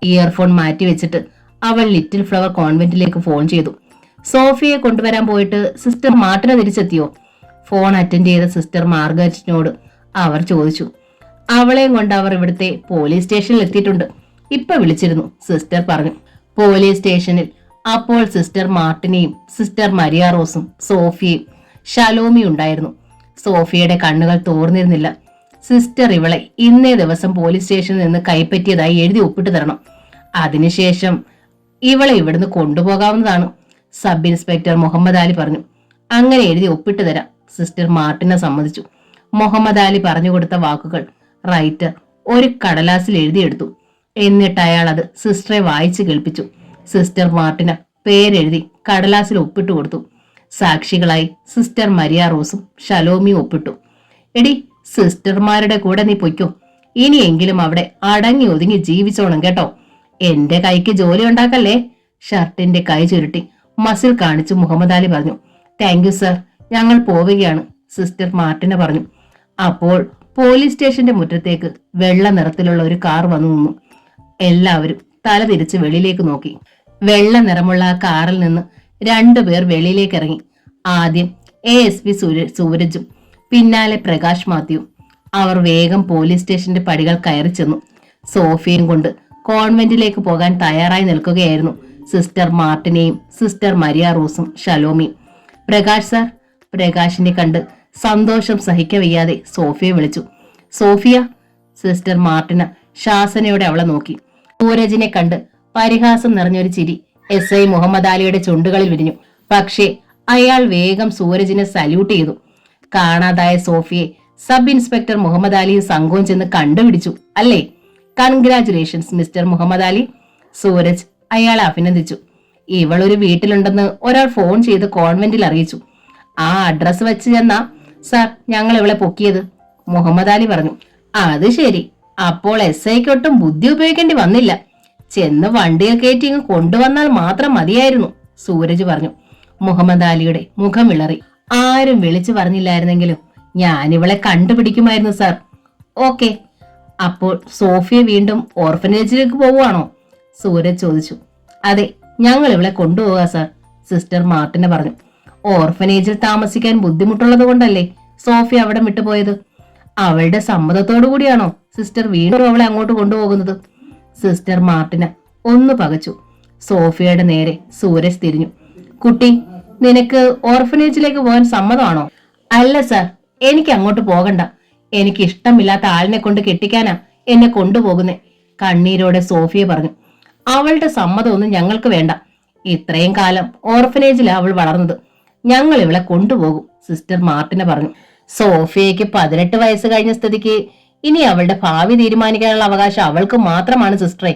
ഇയർഫോൺ മാറ്റിവെച്ചിട്ട് അവൾ ലിറ്റിൽ ഫ്ലവർ കോൺവെന്റിലേക്ക് ഫോൺ ചെയ്തു. സോഫിയെ കൊണ്ടുവരാൻ പോയിട്ട് സിസ്റ്റർ മാർട്ടിന തിരിച്ചെത്തിയോ? ഫോൺ അറ്റൻഡ് ചെയ്ത സിസ്റ്റർ മാർഗരറ്റിനോട് അവർ ചോദിച്ചു. അവളെയും കൊണ്ട് അവർ ഇവിടുത്തെ പോലീസ് സ്റ്റേഷനിൽ എത്തിയിട്ടുണ്ട്. ഇപ്പൊ വിളിച്ചിരുന്നു, സിസ്റ്റർ പറഞ്ഞു. പോലീസ് സ്റ്റേഷനിൽ അപ്പോൾ സിസ്റ്റർ മാർട്ടിനെയും സിസ്റ്റർ മരിയ റോസും സോഫിയയും ഷലോമിയും ഉണ്ടായിരുന്നു. സോഫിയയുടെ കണ്ണുകൾ തോർന്നിരുന്നില്ല. സിസ്റ്റർ ഇവളെ ഇന്നേ ദിവസം പോലീസ് സ്റ്റേഷനിൽ നിന്ന് കൈപ്പറ്റിയതായി എഴുതി ഒപ്പിട്ട് തരണം. അതിനുശേഷം ഇവളെ ഇവിടുന്ന് കൊണ്ടുപോകാവുന്നതാണ്, സബ് ഇൻസ്പെക്ടർ മുഹമ്മദ് അലി പറഞ്ഞു. അങ്ങനെ എഴുതി ഒപ്പിട്ട് തരാം, സിസ്റ്റർ മാർട്ടിനെ സമ്മതിച്ചു. മുഹമ്മദ് അലി പറഞ്ഞു കൊടുത്ത വാക്കുകൾ റൈറ്റർ ഒരു കടലാസിൽ എഴുതിയെടുത്തു. എന്നിട്ട് അയാൾ അത് സിസ്റ്ററെ വായിച്ചു കേൾപ്പിച്ചു. സിസ്റ്റർ മാർട്ടിന പേരെഴുതി കടലാസിൽ ഒപ്പിട്ടു കൊടുത്തു. സാക്ഷികളായി സിസ്റ്റർ മരിയ റോസും ഷലോമിയും ഒപ്പിട്ടു. എടി, സിസ്റ്റർമാരുടെ കൂടെ നീ പൊയ്ക്കോ. ഇനിയെങ്കിലും അവിടെ അടങ്ങി ഒതുങ്ങി ജീവിച്ചോണം കേട്ടോ. എന്റെ കൈക്ക് ജോലി ഉണ്ടാക്കല്ലേ. ഷർട്ടിന്റെ കൈ ചുരുട്ടി മസിൽ കാണിച്ചു മുഹമ്മദ് അലി പറഞ്ഞു. താങ്ക് യു സർ, ഞങ്ങൾ പോവുകയാണ്, സിസ്റ്റർ മാർട്ടിന പറഞ്ഞു. അപ്പോൾ പോലീസ് സ്റ്റേഷന്റെ മുറ്റത്തേക്ക് വെള്ള നിറത്തിലുള്ള ഒരു കാർ വന്നു നിന്നു. എല്ലാവരും തല തിരിച്ച് വെളിയിലേക്ക് നോക്കി. വെള്ള നിറമുള്ള ആ കാറിൽ നിന്ന് രണ്ടുപേർ വെളിയിലേക്ക് ഇറങ്ങി. ആദ്യം ASP സൂരജും പിന്നാലെ പ്രകാശ് മാത്യുവും. അവർ വേഗം പോലീസ് സ്റ്റേഷന്റെ പടികൾ കയറി ചെന്നു. സോഫിയയും കൊണ്ട് കോൺവെന്റിലേക്ക് പോകാൻ തയ്യാറായി നിൽക്കുകയായിരുന്നു സിസ്റ്റർ മാർട്ടിനെയും സിസ്റ്റർ മരിയ റോസും ഷലോമിയും. പ്രകാശ് സാർ. പ്രകാശിനെ കണ്ട് സന്തോഷം സഹിക്കവയ്യാതെ സോഫിയെ വിളിച്ചു. സോഫിയ. സിസ്റ്റർ മാർട്ടിന ശാസനയോടെ അവളെ നോക്കി. സൂരജിനെ കണ്ട് പരിഹാസം നിറഞ്ഞൊരു ചിരി SI മുഹമ്മദ് അലിയുടെ ചുണ്ടുകളിൽ വിരിഞ്ഞു. പക്ഷേ അയാൾ വേഗം സൂരജിനെ സല്യൂട്ട് ചെയ്തു. കാണാതായ സോഫിയെ സബ് ഇൻസ്പെക്ടർ മുഹമ്മദ് അലിയും സംഘവും ചെന്ന് കണ്ടുപിടിച്ചു അല്ലേ? കൺഗ്രാറ്റുലേഷൻസ് മിസ്റ്റർ മുഹമ്മദ് അലി, സൂരജ് അയാളെ അഭിനന്ദിച്ചു. ഇവളൊരു വീട്ടിലുണ്ടെന്ന് ഒരാൾ ഫോൺ ചെയ്ത് കോൺവെന്റിൽ അറിയിച്ചു. ആ അഡ്രസ് വെച്ച് ചെന്നാ സാർ ഞങ്ങൾ ഇവളെ പൊക്കിയത്, മുഹമ്മദ് അലി പറഞ്ഞു. അത് ശരി, അപ്പോൾ SIക്ക് ഒട്ടും ബുദ്ധി ഉപയോഗിക്കേണ്ടി വന്നില്ല. ചെന്ന് വണ്ടിയിൽ കയറ്റി ഇങ്ങ് കൊണ്ടുവന്നാൽ മാത്രം മതിയായിരുന്നു, സൂരജ് പറഞ്ഞു. മുഹമ്മദ് അലിയുടെ മുഖം വിളറി. ആരും വിളിച്ചു പറഞ്ഞില്ലായിരുന്നെങ്കിലും ഞാനിവളെ കണ്ടുപിടിക്കുമായിരുന്നു സാർ. ഓക്കെ, അപ്പോൾ സോഫിയ വീണ്ടും ഓർഫനേജിലേക്ക് പോവുകയാണോ? സൂരജ് ചോദിച്ചു. അതെ, ഞങ്ങൾ ഇവളെ കൊണ്ടുപോകാം സാർ, സിസ്റ്റർ മാർട്ടിന പറഞ്ഞു. ഓർഫനേജിൽ താമസിക്കാൻ ബുദ്ധിമുട്ടുള്ളത് കൊണ്ടല്ലേ സോഫിയ അവിടെ വിട്ടുപോയത്? അവളുടെ സമ്മതത്തോടു കൂടിയാണോ സിസ്റ്റർ വീണ്ടും അവളെ അങ്ങോട്ട് കൊണ്ടുപോകുന്നത്? സിസ്റ്റർ മാർട്ടിന ഒന്ന് പകച്ചു. സോഫിയയുടെ നേരെ സൂരജ് തിരിഞ്ഞു. കുട്ടി, നിനക്ക് ഓർഫനേജിലേക്ക് പോകാൻ സമ്മതമാണോ? അല്ല സാർ, എനിക്ക് അങ്ങോട്ട് പോകണ്ട. എനിക്ക് ഇഷ്ടമില്ലാത്ത ആളിനെ കൊണ്ട് കെട്ടിക്കാനാ എന്നെ കൊണ്ടുപോകുന്നേ, കണ്ണീരോടെ സോഫിയ പറഞ്ഞു. അവളുടെ സമ്മതമൊന്നും ഞങ്ങൾക്ക് വേണ്ട. ഇത്രയും കാലം ഓർഫനേജിലാണ് അവൾ വളർന്നത്. ഞങ്ങൾ ഇവളെ കൊണ്ടുപോകും, സിസ്റ്റർ മാർട്ടിന പറഞ്ഞു. സോഫിയയ്ക്ക് 18 വയസ്സ് കഴിഞ്ഞ സ്ഥിതിക്ക് ഇനി അവളുടെ ഭാവി തീരുമാനിക്കാനുള്ള അവകാശം അവൾക്ക് മാത്രമാണ് സിസ്റ്ററെ,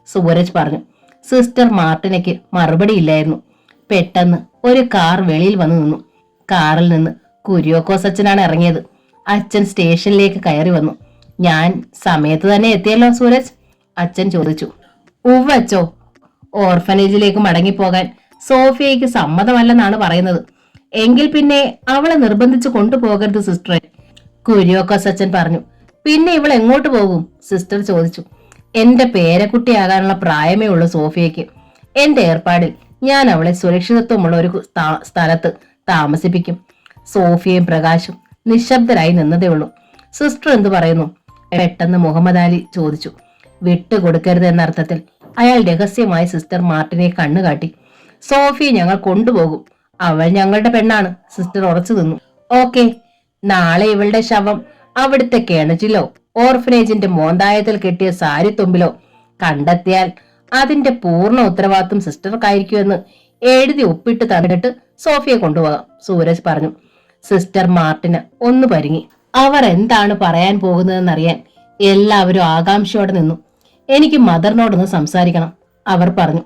സൂരജ് പറഞ്ഞു. സിസ്റ്റർ മാർട്ടിനയ്ക്ക് മറുപടി ഇല്ലായിരുന്നു. പെട്ടെന്ന് ഒരു കാർ വെളിയിൽ വന്നു നിന്നു. കാറിൽ നിന്ന് കുര്യോക്കോസ് അച്ഛനാണ് ഇറങ്ങിയത്. അച്ഛൻ സ്റ്റേഷനിലേക്ക് കയറി വന്നു. ഞാൻ സമയത്ത് തന്നെ എത്തിയല്ലോ സൂരജ്, അച്ഛൻ ചോദിച്ചു. ഉവ്വച്ചോ, ഓർഫനേജിലേക്ക് മടങ്ങിപ്പോകാൻ സോഫിയയ്ക്ക് സമ്മതമല്ലെന്നാണ് പറയുന്നത്. എങ്കിൽ പിന്നെ അവളെ നിർബന്ധിച്ച് കൊണ്ടുപോകരുത് സിസ്റ്ററെ, കുര്യോക്കോസ് അച്ഛൻ പറഞ്ഞു. പിന്നെ ഇവൾ എങ്ങോട്ട് പോകും? സിസ്റ്റർ ചോദിച്ചു. എന്റെ പേരക്കുട്ടിയാകാനുള്ള പ്രായമേ ഉള്ളൂ സോഫിയയ്ക്ക്. എന്റെ ഏർപ്പാടിൽ ഞാൻ അവളെ സുരക്ഷിതത്വമുള്ള ഒരു സ്ഥലത്ത് താമസിപ്പിക്കും. സോഫിയയും പ്രകാശും നിശബ്ദരായി നിന്നതേ ഉള്ളൂ. സിസ്റ്റർ എന്തു പറയുന്നു? പെട്ടെന്ന് മുഹമ്മദ് അലി ചോദിച്ചു. വിട്ടുകൊടുക്കരുത് എന്ന അർത്ഥത്തിൽ അയാൾ രഹസ്യമായി സിസ്റ്റർ മാർട്ടിനെ കണ്ണുകാട്ടി. സോഫിയെ ഞങ്ങൾ കൊണ്ടുപോകും, അവൾ ഞങ്ങളുടെ പെണ്ണാണ്, സിസ്റ്റർ ഉറച്ചു നിന്നു. ഓക്കെ, നാളെ ഇവളുടെ ശവം അവിടുത്തെ കിണറ്റിലോ ഓർഫനേജിന്റെ മോന്തായത്തിൽ കെട്ടിയ സാരിത്തുമ്പിലോ കണ്ടെത്തിയാൽ അതിന്റെ പൂർണ്ണ ഉത്തരവാദിത്വം സിസ്റ്റർക്കായിരിക്കുമെന്ന് എഴുതി ഒപ്പിട്ട് തന്നിട്ട് സോഫിയെ കൊണ്ടുപോകാം, സൂരജ് പറഞ്ഞു. സിസ്റ്റർ മാർട്ടിന് ഒന്ന് പരിങ്ങി. അവർ എന്താണ് പറയാൻ പോകുന്നതെന്നറിയാൻ എല്ലാവരും ആകാംക്ഷയോടെ നിന്നു. എനിക്ക് മദറിനോടൊന്ന് സംസാരിക്കണം, അവർ പറഞ്ഞു.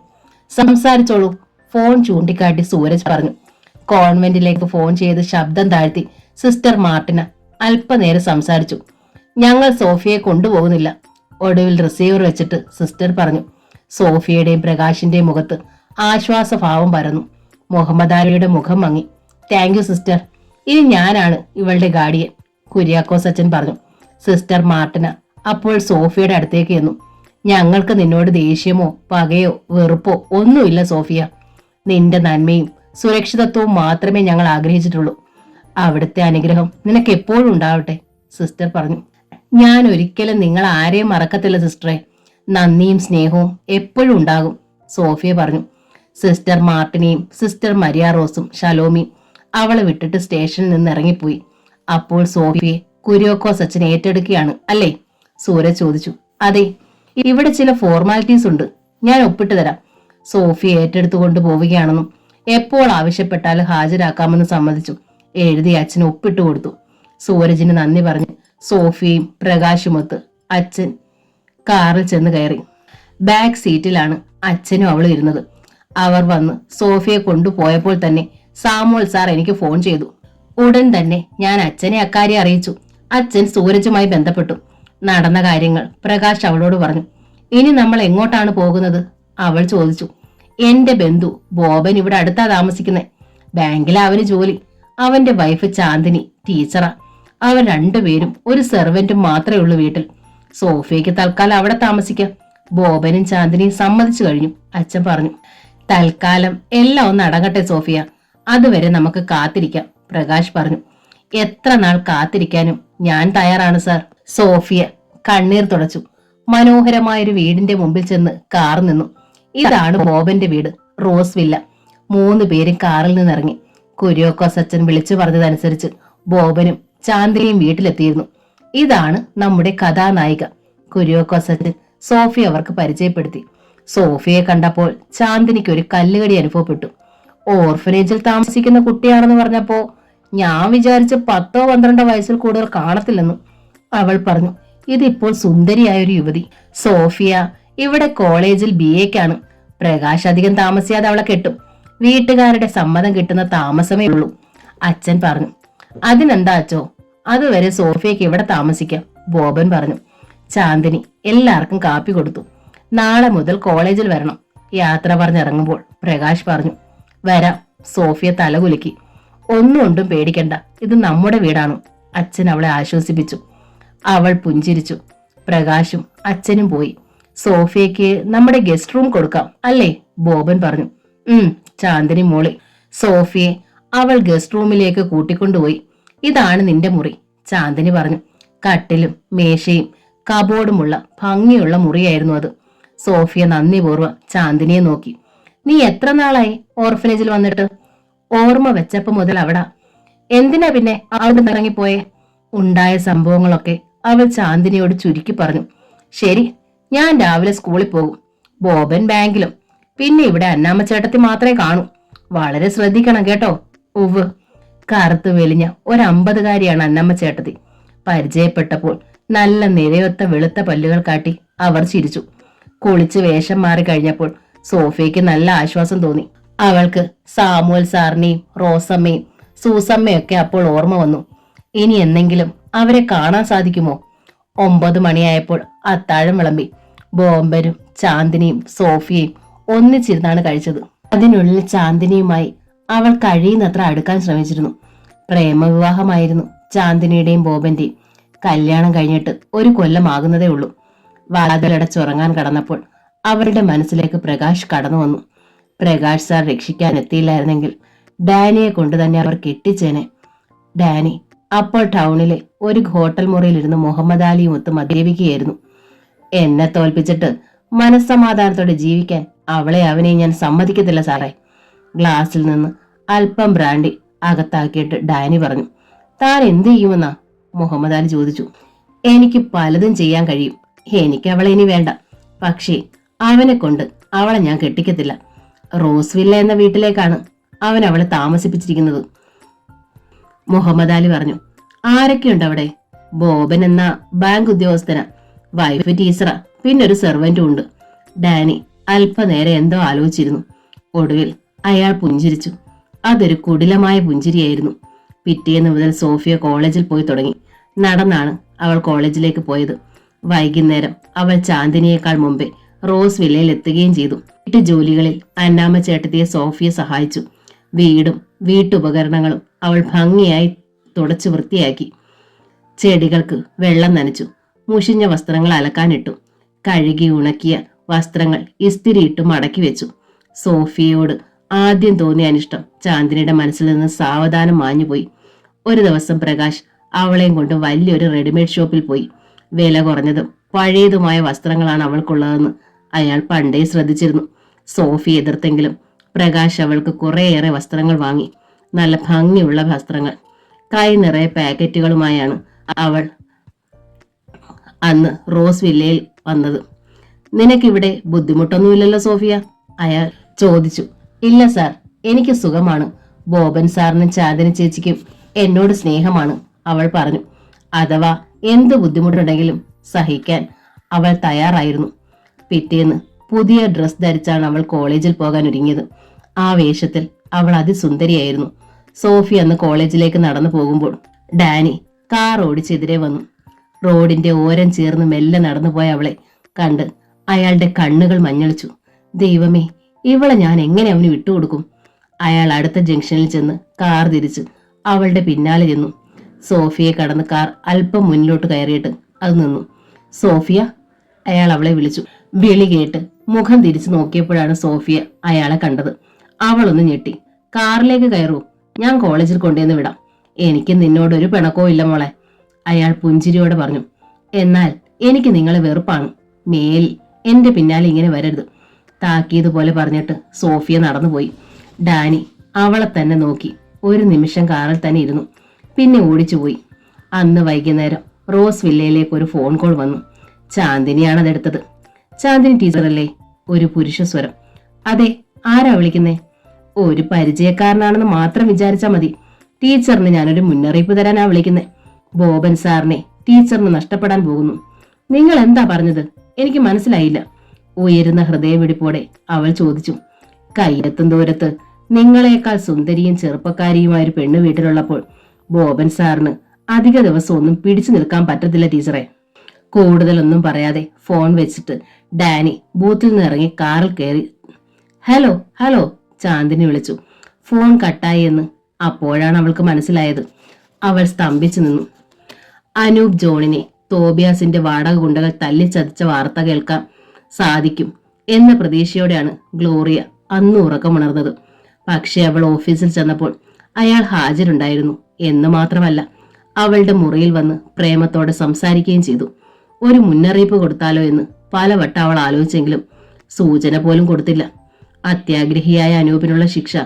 സംസാരിച്ചോളൂ, ഫോൺ ചൂണ്ടിക്കാട്ടി സൂരജ് പറഞ്ഞു. കോൺവെന്റിലേക്ക് ഫോൺ ചെയ്ത് ശബ്ദം താഴ്ത്തി സിസ്റ്റർ മാർട്ടിന അല്പനേരം സംസാരിച്ചു. ഞങ്ങൾ സോഫിയെ കൊണ്ടുപോകുന്നില്ല, ഒടുവിൽ റിസീവർ വെച്ചിട്ട് സിസ്റ്റർ പറഞ്ഞു. സോഫിയയുടെയും പ്രകാശിന്റെയും മുഖത്ത് ആശ്വാസഭാവം പരന്നു. മുഹമ്മദ് അലിയുടെ മുഖം മങ്ങി. താങ്ക് യു സിസ്റ്റർ, ഇനി ഞാനാണ് ഇവളുടെ ഗാർഡിയൻ, കുര്യാക്കോസ് അച്ഛൻ പറഞ്ഞു. സിസ്റ്റർ മാർട്ടിന അപ്പോൾ സോഫിയയുടെ അടുത്തേക്ക് ചെന്നു. ഞങ്ങൾക്ക് നിന്നോട് ദേഷ്യമോ പകയോ വെറുപ്പോ ഒന്നുമില്ല സോഫിയ. നിന്റെ നന്മയും സുരക്ഷിതത്വവും മാത്രമേ ഞങ്ങൾ ആഗ്രഹിച്ചിട്ടുള്ളൂ. അവിടുത്തെ അനുഗ്രഹം നിനക്ക് എപ്പോഴും ഉണ്ടാവട്ടെ, സിസ്റ്റർ പറഞ്ഞു. ഞാൻ ഒരിക്കലും നിങ്ങൾ ആരെയും മറക്കത്തില്ല സിസ്റ്ററെ. നന്ദിയും സ്നേഹവും എപ്പോഴും ഉണ്ടാകും, സോഫിയ പറഞ്ഞു. സിസ്റ്റർ മാർട്ടിനെയും സിസ്റ്റർ മരിയ റോസും ഷലോമിയും അവളെ വിട്ടിട്ട് സ്റ്റേഷനിൽ നിന്ന് ഇറങ്ങിപ്പോയി. അപ്പോൾ സോഫിയെ കുര്യാക്കോസ് അച്ഛൻ ഏറ്റെടുക്കുകയാണ് അല്ലേ, സൂരജ് ചോദിച്ചു. അതെ, ഇവിടെ ചില ഫോർമാലിറ്റീസ് ഉണ്ട്, ഞാൻ ഒപ്പിട്ട് തരാം. സോഫിയെ ഏറ്റെടുത്തുകൊണ്ട് പോവുകയാണെന്നും എപ്പോൾ ആവശ്യപ്പെട്ടാലും ഹാജരാക്കാമെന്ന് സമ്മതിച്ചു. എഴുതി അച്ഛന് ഒപ്പിട്ട് കൊടുത്തു. സൂരജിന് നന്ദി പറഞ്ഞ് സോഫിയയും പ്രകാശുമൊത്ത് അച്ഛൻ കാറിൽ ചെന്ന് കയറി. ബാക്ക് സീറ്റിലാണ് അച്ഛനും അവളും ഇരുന്നത്. അവർ വന്ന് സോഫിയെ കൊണ്ടുപോയപ്പോൾ തന്നെ സാമുവൽ സാർ എനിക്ക് ഫോൺ ചെയ്തു. ഉടൻ തന്നെ ഞാൻ അച്ഛനെ അക്കാര്യം അറിയിച്ചു. അച്ഛൻ സൂരജുമായി ബന്ധപ്പെട്ടു. നടന്ന കാര്യങ്ങൾ പ്രകാശ് അവളോട് പറഞ്ഞു. ഇനി നമ്മൾ എങ്ങോട്ടാണ് പോകുന്നത്, അവൾ ചോദിച്ചു. എന്റെ ബന്ധു ബോബൻ ഇവിടെ അടുത്താ താമസിക്കുന്നത്. ബാങ്കിലെ അവന് ജോലി. അവന്റെ വൈഫ് ചാന്ദിനി ടീച്ചറാ. അവർ രണ്ടുപേരും ഒരു സെർവന്റും മാത്രമേ ഉള്ളൂ വീട്ടിൽ. സോഫിയയ്ക്ക് തൽക്കാലം അവിടെ താമസിക്കാം. ബോബനും ചാന്ദിനിയും സമ്മതിച്ചു കഴിഞ്ഞു, അച്ഛൻ പറഞ്ഞു. തൽക്കാലം എല്ലാം ഒന്ന് അടങ്ങട്ടെ സോഫിയ, അതുവരെ നമുക്ക് കാത്തിരിക്കാം, പ്രകാശ് പറഞ്ഞു. എത്ര നാൾ കാത്തിരിക്കാനും ഞാൻ തയ്യാറാണ് സാർ. സോഫിയ കണ്ണീർ തുടച്ചു. മനോഹരമായൊരു വീടിന്റെ മുമ്പിൽ ചെന്ന് കാർ നിന്നു. ഇതാണ് ബോബന്റെ വീട്, റോസ് വില്ല. 3 പേരും കാറിൽ നിന്നിറങ്ങി. കുര്യാക്കോസ് അച്ഛൻ വിളിച്ചു പറഞ്ഞതനുസരിച്ച് ബോബനും ചാന്ദിനിയും വീട്ടിലെത്തിയിരുന്നു. ഇതാണ് നമ്മുടെ കഥാനായിക, കുര്യാക്കോസ് അച്ഛൻ സോഫിയ അവർക്ക് പരിചയപ്പെടുത്തി. സോഫിയെ കണ്ടപ്പോൾ ചാന്ദിനിക്ക് ഒരു കല്ലുകടി അനുഭവപ്പെട്ടു. ഓർഫനേജിൽ താമസിക്കുന്ന കുട്ടിയാണെന്ന് പറഞ്ഞപ്പോ ഞാൻ വിചാരിച്ച് 10-12 വയസ്സിൽ കൂടുതൽ കാണത്തില്ലെന്നും അവൾ പറഞ്ഞു. ഇതിപ്പോൾ സുന്ദരിയായ ഒരു യുവതി. സോഫിയ ഇവിടെ കോളേജിൽ BA-ക്കാണ്. പ്രകാശ് അധികം താമസിയാതെ അവളെ കെട്ടും. വീട്ടുകാരുടെ സമ്മതം കിട്ടുന്ന താമസമേ ഉള്ളൂ, അച്ഛൻ പറഞ്ഞു. അതിനെന്താ അച്ചോ, അതുവരെ സോഫിയക്ക് ഇവിടെ താമസിക്കാം, ബോബൻ പറഞ്ഞു. ചാന്ദിനി എല്ലാവർക്കും കാപ്പി കൊടുത്തു. നാളെ മുതൽ കോളേജിൽ വരണം, യാത്ര പറഞ്ഞിറങ്ങുമ്പോൾ പ്രകാശ് പറഞ്ഞു. വരാം, സോഫിയ തലകുലുക്കി. ഒന്നും പേടിക്കണ്ട, ഇത് നമ്മുടെ വീടാണ്, അച്ഛൻ അവളെ ആശ്വസിപ്പിച്ചു. അവൾ പുഞ്ചിരിച്ചു. പ്രകാശും അച്ഛനും പോയി. സോഫിയക്ക് നമ്മുടെ ഗസ്റ്റ് റൂം കൊടുക്കാം അല്ലേ, ബോബൻ പറഞ്ഞു. ചാന്ദിനി മോളി. സോഫിയെ അവൾ ഗസ്റ്റ് റൂമിലേക്ക് കൂട്ടിക്കൊണ്ടുപോയി. ഇതാണ് നിന്റെ മുറി, ചാന്ദിനി പറഞ്ഞു. കട്ടിലും മേശയും കബോർഡുമുള്ള ഭംഗിയുള്ള മുറിയായിരുന്നു അത്. സോഫിയ നന്ദിപൂർവ്വം ചാന്ദിനിയെ നോക്കി. നീ എത്ര നാളായി ഓർഫനേജിൽ വന്നിട്ട്? ഓർമ്മ വെച്ചപ്പോ മുതൽ അവിടാ. എന്തിനാ പിന്നെ അവിടെ ഇറങ്ങിപ്പോയെ? ഉണ്ടായ സംഭവങ്ങളൊക്കെ അവൾ ചാന്ദിനിയോട് ചുരുക്കി പറഞ്ഞു. ശരി, ഞാൻ രാവിലെ സ്കൂളിൽ പോകും. ബോബൻ ബാങ്കിലും. പിന്നെ ഇവിടെ അന്നാമ്മച്ചേട്ടത്തി മാത്രമേ കാണൂ. വളരെ ശ്രദ്ധിക്കണം കേട്ടോ. ഉവ്. കറുത്തു വെളിഞ്ഞ 50കാരിയാണ് അന്നമ്മച്ചേട്ടത്തി. പരിചയപ്പെട്ടപ്പോൾ നല്ല നിരയൊത്ത വെളുത്ത പല്ലുകൾ കാട്ടി അവർ ചിരിച്ചു. കുളിച്ച് വേഷം മാറി കഴിഞ്ഞപ്പോൾ സോഫിയയ്ക്ക് നല്ല ആശ്വാസം തോന്നി. അവൾക്ക് സാമുവൽ സാറിനെയും റോസമ്മയും സൂസമ്മയൊക്കെ അപ്പോൾ ഓർമ്മ വന്നു. ഇനി എന്നെങ്കിലും അവരെ കാണാൻ സാധിക്കുമോ? 9 മണിയായപ്പോൾ അത്താഴം വിളമ്പി. ബോംബനും ചാന്ദിനിയും സോഫിയയും ഒന്നിച്ചിരുന്നാണ് കഴിച്ചത്. അതിനുള്ളിൽ ചാന്ദിനിയുമായി അവൾ കഴിയുന്നത്ര അടുക്കാൻ ശ്രമിച്ചിരുന്നു. പ്രേമവിവാഹമായിരുന്നു ചാന്ദിനിയുടെയും ബോബന്റെയും. കല്യാണം കഴിഞ്ഞിട്ട് 1 കൊല്ലമാകുന്നതേ ഉള്ളൂ. വാതിലടച്ചുറങ്ങാൻ കടന്നപ്പോൾ അവരുടെ മനസ്സിലേക്ക് പ്രകാശ് കടന്നു വന്നു. പ്രകാശ് സാർ രക്ഷിക്കാൻ എത്തിയില്ലായിരുന്നെങ്കിൽ ഡാനിയെ കൊണ്ട് തന്നെ അവർ കെട്ടിച്ചേനെ. ഡാനി അപ്പോൾ ടൗണിലെ ഒരു ഹോട്ടൽ മുറിയിലിരുന്ന് മുഹമ്മദ് അലിയുമൊത്ത് മദ്യപിക്കുകയായിരുന്നു. എന്നെ തോൽപ്പിച്ചിട്ട് മനസ്സമാധാനത്തോടെ ജീവിക്കാൻ അവനെയും ഞാൻ സമ്മതിക്കത്തില്ല സാറേ. ഗ്ലാസ്സിൽ നിന്ന് അല്പം ബ്രാൻഡി അകത്താക്കിയിട്ട് ഡാനി പറഞ്ഞു. താൻ എന്ത് ചെയ്യുമെന്നാ മുഹമ്മദ് അലി ചോദിച്ചു. എനിക്ക് പലതും ചെയ്യാൻ കഴിയും. എനിക്ക് അവളെ ഇനി വേണ്ട. പക്ഷേ അവനെ കൊണ്ട് അവളെ ഞാൻ കെട്ടിക്കത്തില്ല. റോസ് വില്ല എന്ന വീട്ടിലേക്കാണ് അവൻ അവളെ താമസിപ്പിച്ചിരിക്കുന്നത്, മുഹമ്മദ് അലി പറഞ്ഞു. ആരൊക്കെയുണ്ട് അവിടെ? ബോബൻ എന്ന ബാങ്ക് ഉദ്യോഗസ്ഥനാ, വൈഫ് ടീച്ചറാ, പിന്നൊരു സെർവന്റും ഉണ്ട്. ഡാനി അല്പനേരം എന്തോ ആലോചിച്ചിരുന്നു. ഒടുവിൽ അയാൾ പുഞ്ചിരിച്ചു. അതൊരു കുടിലമായ പുഞ്ചിരിയായിരുന്നു. പിറ്റേന്ന് മുതൽ സോഫിയ കോളേജിൽ പോയി തുടങ്ങി. നടന്നാണ് അവൾ കോളേജിലേക്ക് പോയത്. വൈകുന്നേരം അവൾ ചാന്ദിനിയേക്കാൾ മുമ്പേ റോസ് വില്ലയിൽ എത്തുകയും ചെയ്തു. വീട്ടു ജോലികളിൽ അന്നാമ്മ ചേട്ടത്തിയെ സോഫിയ സഹായിച്ചു. വീടും വീട്ടുപകരണങ്ങളും അവൾ ഭംഗിയായി തുടച്ചു വൃത്തിയാക്കി. ചെടികൾക്ക് വെള്ളം നനച്ചു. മുഷിഞ്ഞ വസ്ത്രങ്ങൾ അലക്കാനിട്ടു. കഴുകി ഉണക്കിയ വസ്ത്രങ്ങൾ ഇസ്തിരിയിട്ട് മടക്കി വെച്ചു. സോഫിയയോട് ആദ്യം തോന്നിയ അനിഷ്ടം ചാന്ദിനിയുടെ മനസ്സിൽ നിന്ന് സാവധാനം മാഞ്ഞുപോയി. ഒരു ദിവസം പ്രകാശ് അവളെയും കൊണ്ട് വലിയൊരു റെഡിമെയ്ഡ് ഷോപ്പിൽ പോയി. വില കുറഞ്ഞതും പഴയതുമായ വസ്ത്രങ്ങളാണ് അവൾക്കുള്ളതെന്ന് അയാൾ പണ്ടേ ശ്രദ്ധിച്ചിരുന്നു. സോഫി എതിർത്തെങ്കിലും പ്രകാശ് അവൾക്ക് കുറേയേറെ വസ്ത്രങ്ങൾ വാങ്ങി. നല്ല ഭംഗിയുള്ള വസ്ത്രങ്ങൾ. കൈ നിറയെ പാക്കറ്റുകളുമായാണ് അവൾ അന്ന് റോസ് വില്ലയിൽ വന്നത്. നിനക്കിവിടെ ബുദ്ധിമുട്ടൊന്നുമില്ലല്ലോ സോഫിയ? അയാൾ ചോദിച്ചു. ഇല്ല സാർ, എനിക്ക് സുഖമാണ്. ബോബൻ സാറിനും ചാന്ദിനി ചേച്ചിക്കും എന്നോട് സ്നേഹമാണ്, അവൾ പറഞ്ഞു. അഥവാ എന്ത് ബുദ്ധിമുട്ടുണ്ടെങ്കിലും സഹിക്കാൻ അവൾ തയ്യാറായിരുന്നു. പിറ്റേന്ന് പുതിയ ഡ്രസ് ധരിച്ചാണ് അവൾ കോളേജിൽ പോകാൻ ഒരുങ്ങിയത്. ആ വേഷത്തിൽ അവൾ അതിസുന്ദരിയായിരുന്നു. സോഫി അന്ന് കോളേജിലേക്ക് നടന്നു പോകുമ്പോൾ ഡാനി കാർ ഓടിച്ചെതിരെ വന്നു. റോഡിന്റെ ഓരം ചേർന്ന് മെല്ലെ നടന്നുപോയ അവളെ കണ്ട് അയാളുടെ കണ്ണുകൾ മഞ്ഞളിച്ചു. ദൈവമേ, ഇവളെ ഞാൻ എങ്ങനെ അവന് വിട്ടുകൊടുക്കും? അയാൾ അടുത്ത ജംഗ്ഷനിൽ ചെന്ന് കാർ തിരിച്ച് അവളുടെ പിന്നാലെ ചെന്നു. സോഫിയെ കടന്ന് കാർ അല്പം മുന്നിലോട്ട് കയറിയിട്ട് അത് നിന്നു. സോഫിയ, അയാൾ അവളെ വിളിച്ചു. വിളി കേട്ട് മുഖം തിരിച്ചു നോക്കിയപ്പോഴാണ് സോഫിയ അയാളെ കണ്ടത്. അവളൊന്ന് ഞെട്ടി. കാറിലേക്ക് കയറൂ, ഞാൻ കോളേജിൽ കൊണ്ടുവന്ന് വിടാം. എനിക്ക് നിന്നോടൊരു പിണക്കവും ഇല്ല മോളെ, അയാൾ പുഞ്ചിരിയോടെ പറഞ്ഞു. എന്നാൽ എനിക്ക് നിങ്ങളെ വെറുപ്പാണ്. മേലിൽ എന്റെ പിന്നാലെ ഇങ്ങനെ വരരുത്, താക്കീതുപോലെ പറഞ്ഞിട്ട് സോഫിയ നടന്നുപോയി. ഡാനി അവളെ തന്നെ നോക്കി ഒരു നിമിഷം കാറിൽ തന്നെ ഇരുന്നു. പിന്നെ ഓടിച്ചുപോയി. അന്ന് വൈകുന്നേരം റോസ് വില്ലയിലേക്ക് ഒരു ഫോൺ കോൾ വന്നു. ചാന്ദിനിയാണ് അതെടുത്തത്. ചാന്ദിനി ടീച്ചറല്ലേ? ഒരു പുരുഷ സ്വരം. അതെ, ആരാ വിളിക്കുന്നേ? ഒരു പരിചയക്കാരനാണെന്ന് മാത്രം വിചാരിച്ചാൽ മതി. ടീച്ചറിന് ഞാനൊരു മുന്നറിയിപ്പ് തരാനാ വിളിക്കുന്നേ. ബോബൻ സാറിനെ ടീച്ചറിന് നഷ്ടപ്പെടാൻ പോകുന്നു. നിങ്ങൾ എന്താ പറഞ്ഞത്? എനിക്ക് മനസ്സിലായില്ല. ഉയരുന്ന ഹൃദയമിടിപ്പോടെ അവൾ ചോദിച്ചു. കയ്യെത്തും ദൂരത്ത് നിങ്ങളെക്കാൾ സുന്ദരിയും ചെറുപ്പക്കാരിയുമായ ഒരു പെണ്ണു വീട്ടിലുള്ളപ്പോൾ ബോബൻ സാറിന് അധിക ദിവസം ഒന്നും പിടിച്ചു നിൽക്കാൻ പറ്റത്തില്ല ടീച്ചറെ. കൂടുതലൊന്നും പറയാതെ ഫോൺ വെച്ചിട്ട് ഡാനി ബൂത്തിൽ നിന്ന് ഇറങ്ങി കാറിൽ കയറി. ഹലോ ഹലോ, ചാന്ദിനി വിളിച്ചു. ഫോൺ കട്ടായി എന്ന് അപ്പോഴാണ് അവൾക്ക് മനസ്സിലായത്. അവൾ സ്തംഭിച്ചു നിന്നു. അനൂപ് ജോണിനെ തോബിയാസിന്റെ വാടക ഗുണ്ടകൾ തല്ലിച്ചതച്ച വാർത്ത കേൾക്കാൻ സാധിക്കും എന്ന പ്രതീക്ഷയോടെയാണ് ഗ്ലോറിയ അന്ന് ഉറക്കമുണർന്നത്. പക്ഷെ അവൾ ഓഫീസിൽ ചെന്നപ്പോൾ അയാൾ ഹാജരുണ്ടായിരുന്നു എന്ന് മാത്രമല്ല, അവളുടെ മുറിയിൽ വന്ന് പ്രേമത്തോടെ സംസാരിക്കുകയും ചെയ്തു. ഒരു മുന്നറിയിപ്പ് കൊടുത്താലോ എന്ന് പലവട്ടം അവൾ ആലോചിച്ചെങ്കിലും സൂചന പോലും കൊടുത്തില്ല. അത്യാഗ്രഹിയായ അനൂപിനുള്ള ശിക്ഷ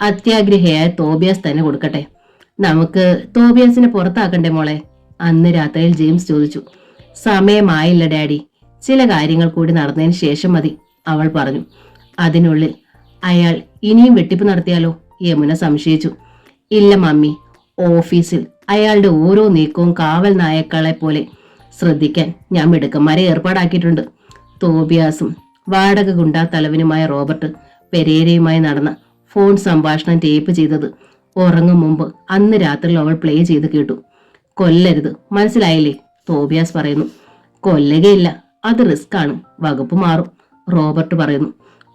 അത്യാഗ്രഹിയായ തോബിയാസ് തന്നെ കൊടുക്കട്ടെ. നമുക്ക് തോബിയാസിനെ പുറത്താക്കണ്ടേ മോളെ? അന്ന് രാത്രിയിൽ ജെയിംസ് ചോദിച്ചു. സമയമായില്ല ഡാഡി, ചില കാര്യങ്ങൾ കൂടി നടന്നതിന് ശേഷം മതി, അവൾ പറഞ്ഞു. അതിനുള്ളിൽ അയാൾ ഇനിയും വെട്ടിപ്പ് നടത്തിയാലോ? യമുന സംശയിച്ചു. ഇല്ല മമ്മി, ഓഫീസിൽ അയാളുടെ ഓരോ നീക്കവും കാവൽ നായക്കളെ പോലെ ശ്രദ്ധിക്കാൻ ഞാൻ മിടുക്കന്മാരെ ഏർപ്പാടാക്കിയിട്ടുണ്ട്. തോബിയാസും വാടക ഗുണ്ടാ തലവനുമായ റോബർട്ട് പെരേരയുമായി നടന്ന ഫോൺ സംഭാഷണം ടേപ്പ് ചെയ്തത് ഉറങ്ങും മുമ്പ് അന്ന് രാത്രിയിൽ അവൾ പ്ലേ ചെയ്ത് കേട്ടു. കൊല്ലരുത്, മനസ്സിലായില്ലേ? തോബിയാസ് പറയുന്നു. കൊല്ലുകയില്ല, അത് റിസ്ക് ആണ്, വകുപ്പ് മാറും, റോബർട്ട് പറയുന്നു.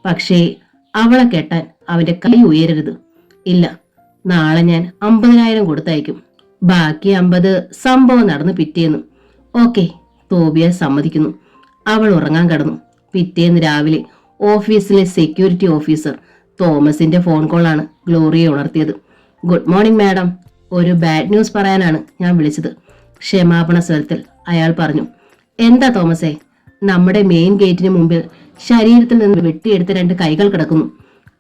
പക്ഷേ അവളെ കെട്ടാൻ അവന്റെ കൈ ഉയരരുത്. ഇല്ല, നാളെ ഞാൻ 50,000 കൊടുത്തയക്കും, ബാക്കി 50 സംഭവം നടന്ന് പിറ്റേന്ന്. ഓക്കെ, തോബിയാസ് സമ്മതിക്കുന്നു. അവൾ ഉറങ്ങാൻ കടന്നു. പിറ്റേന്ന് രാവിലെ ഓഫീസിലെ സെക്യൂരിറ്റി ഓഫീസർ തോമസിന്റെ ഫോൺ കോളാണ് ഗ്ലോറിയെ ഉണർത്തിയത്. ഗുഡ് മോർണിംഗ് മാഡം, ഒരു ബാഡ് ന്യൂസ് പറയാനാണ് ഞാൻ വിളിച്ചത്, ക്ഷമാപണ സ്വരത്തിൽ അയാൾ പറഞ്ഞു. എന്താ തോമസേ? നമ്മുടെ മെയിൻ ഗേറ്റിന് മുമ്പിൽ ശരീരത്തിൽ നിന്ന് വെട്ടിയെടുത്ത 2 കൈകൾ കിടക്കുന്നു,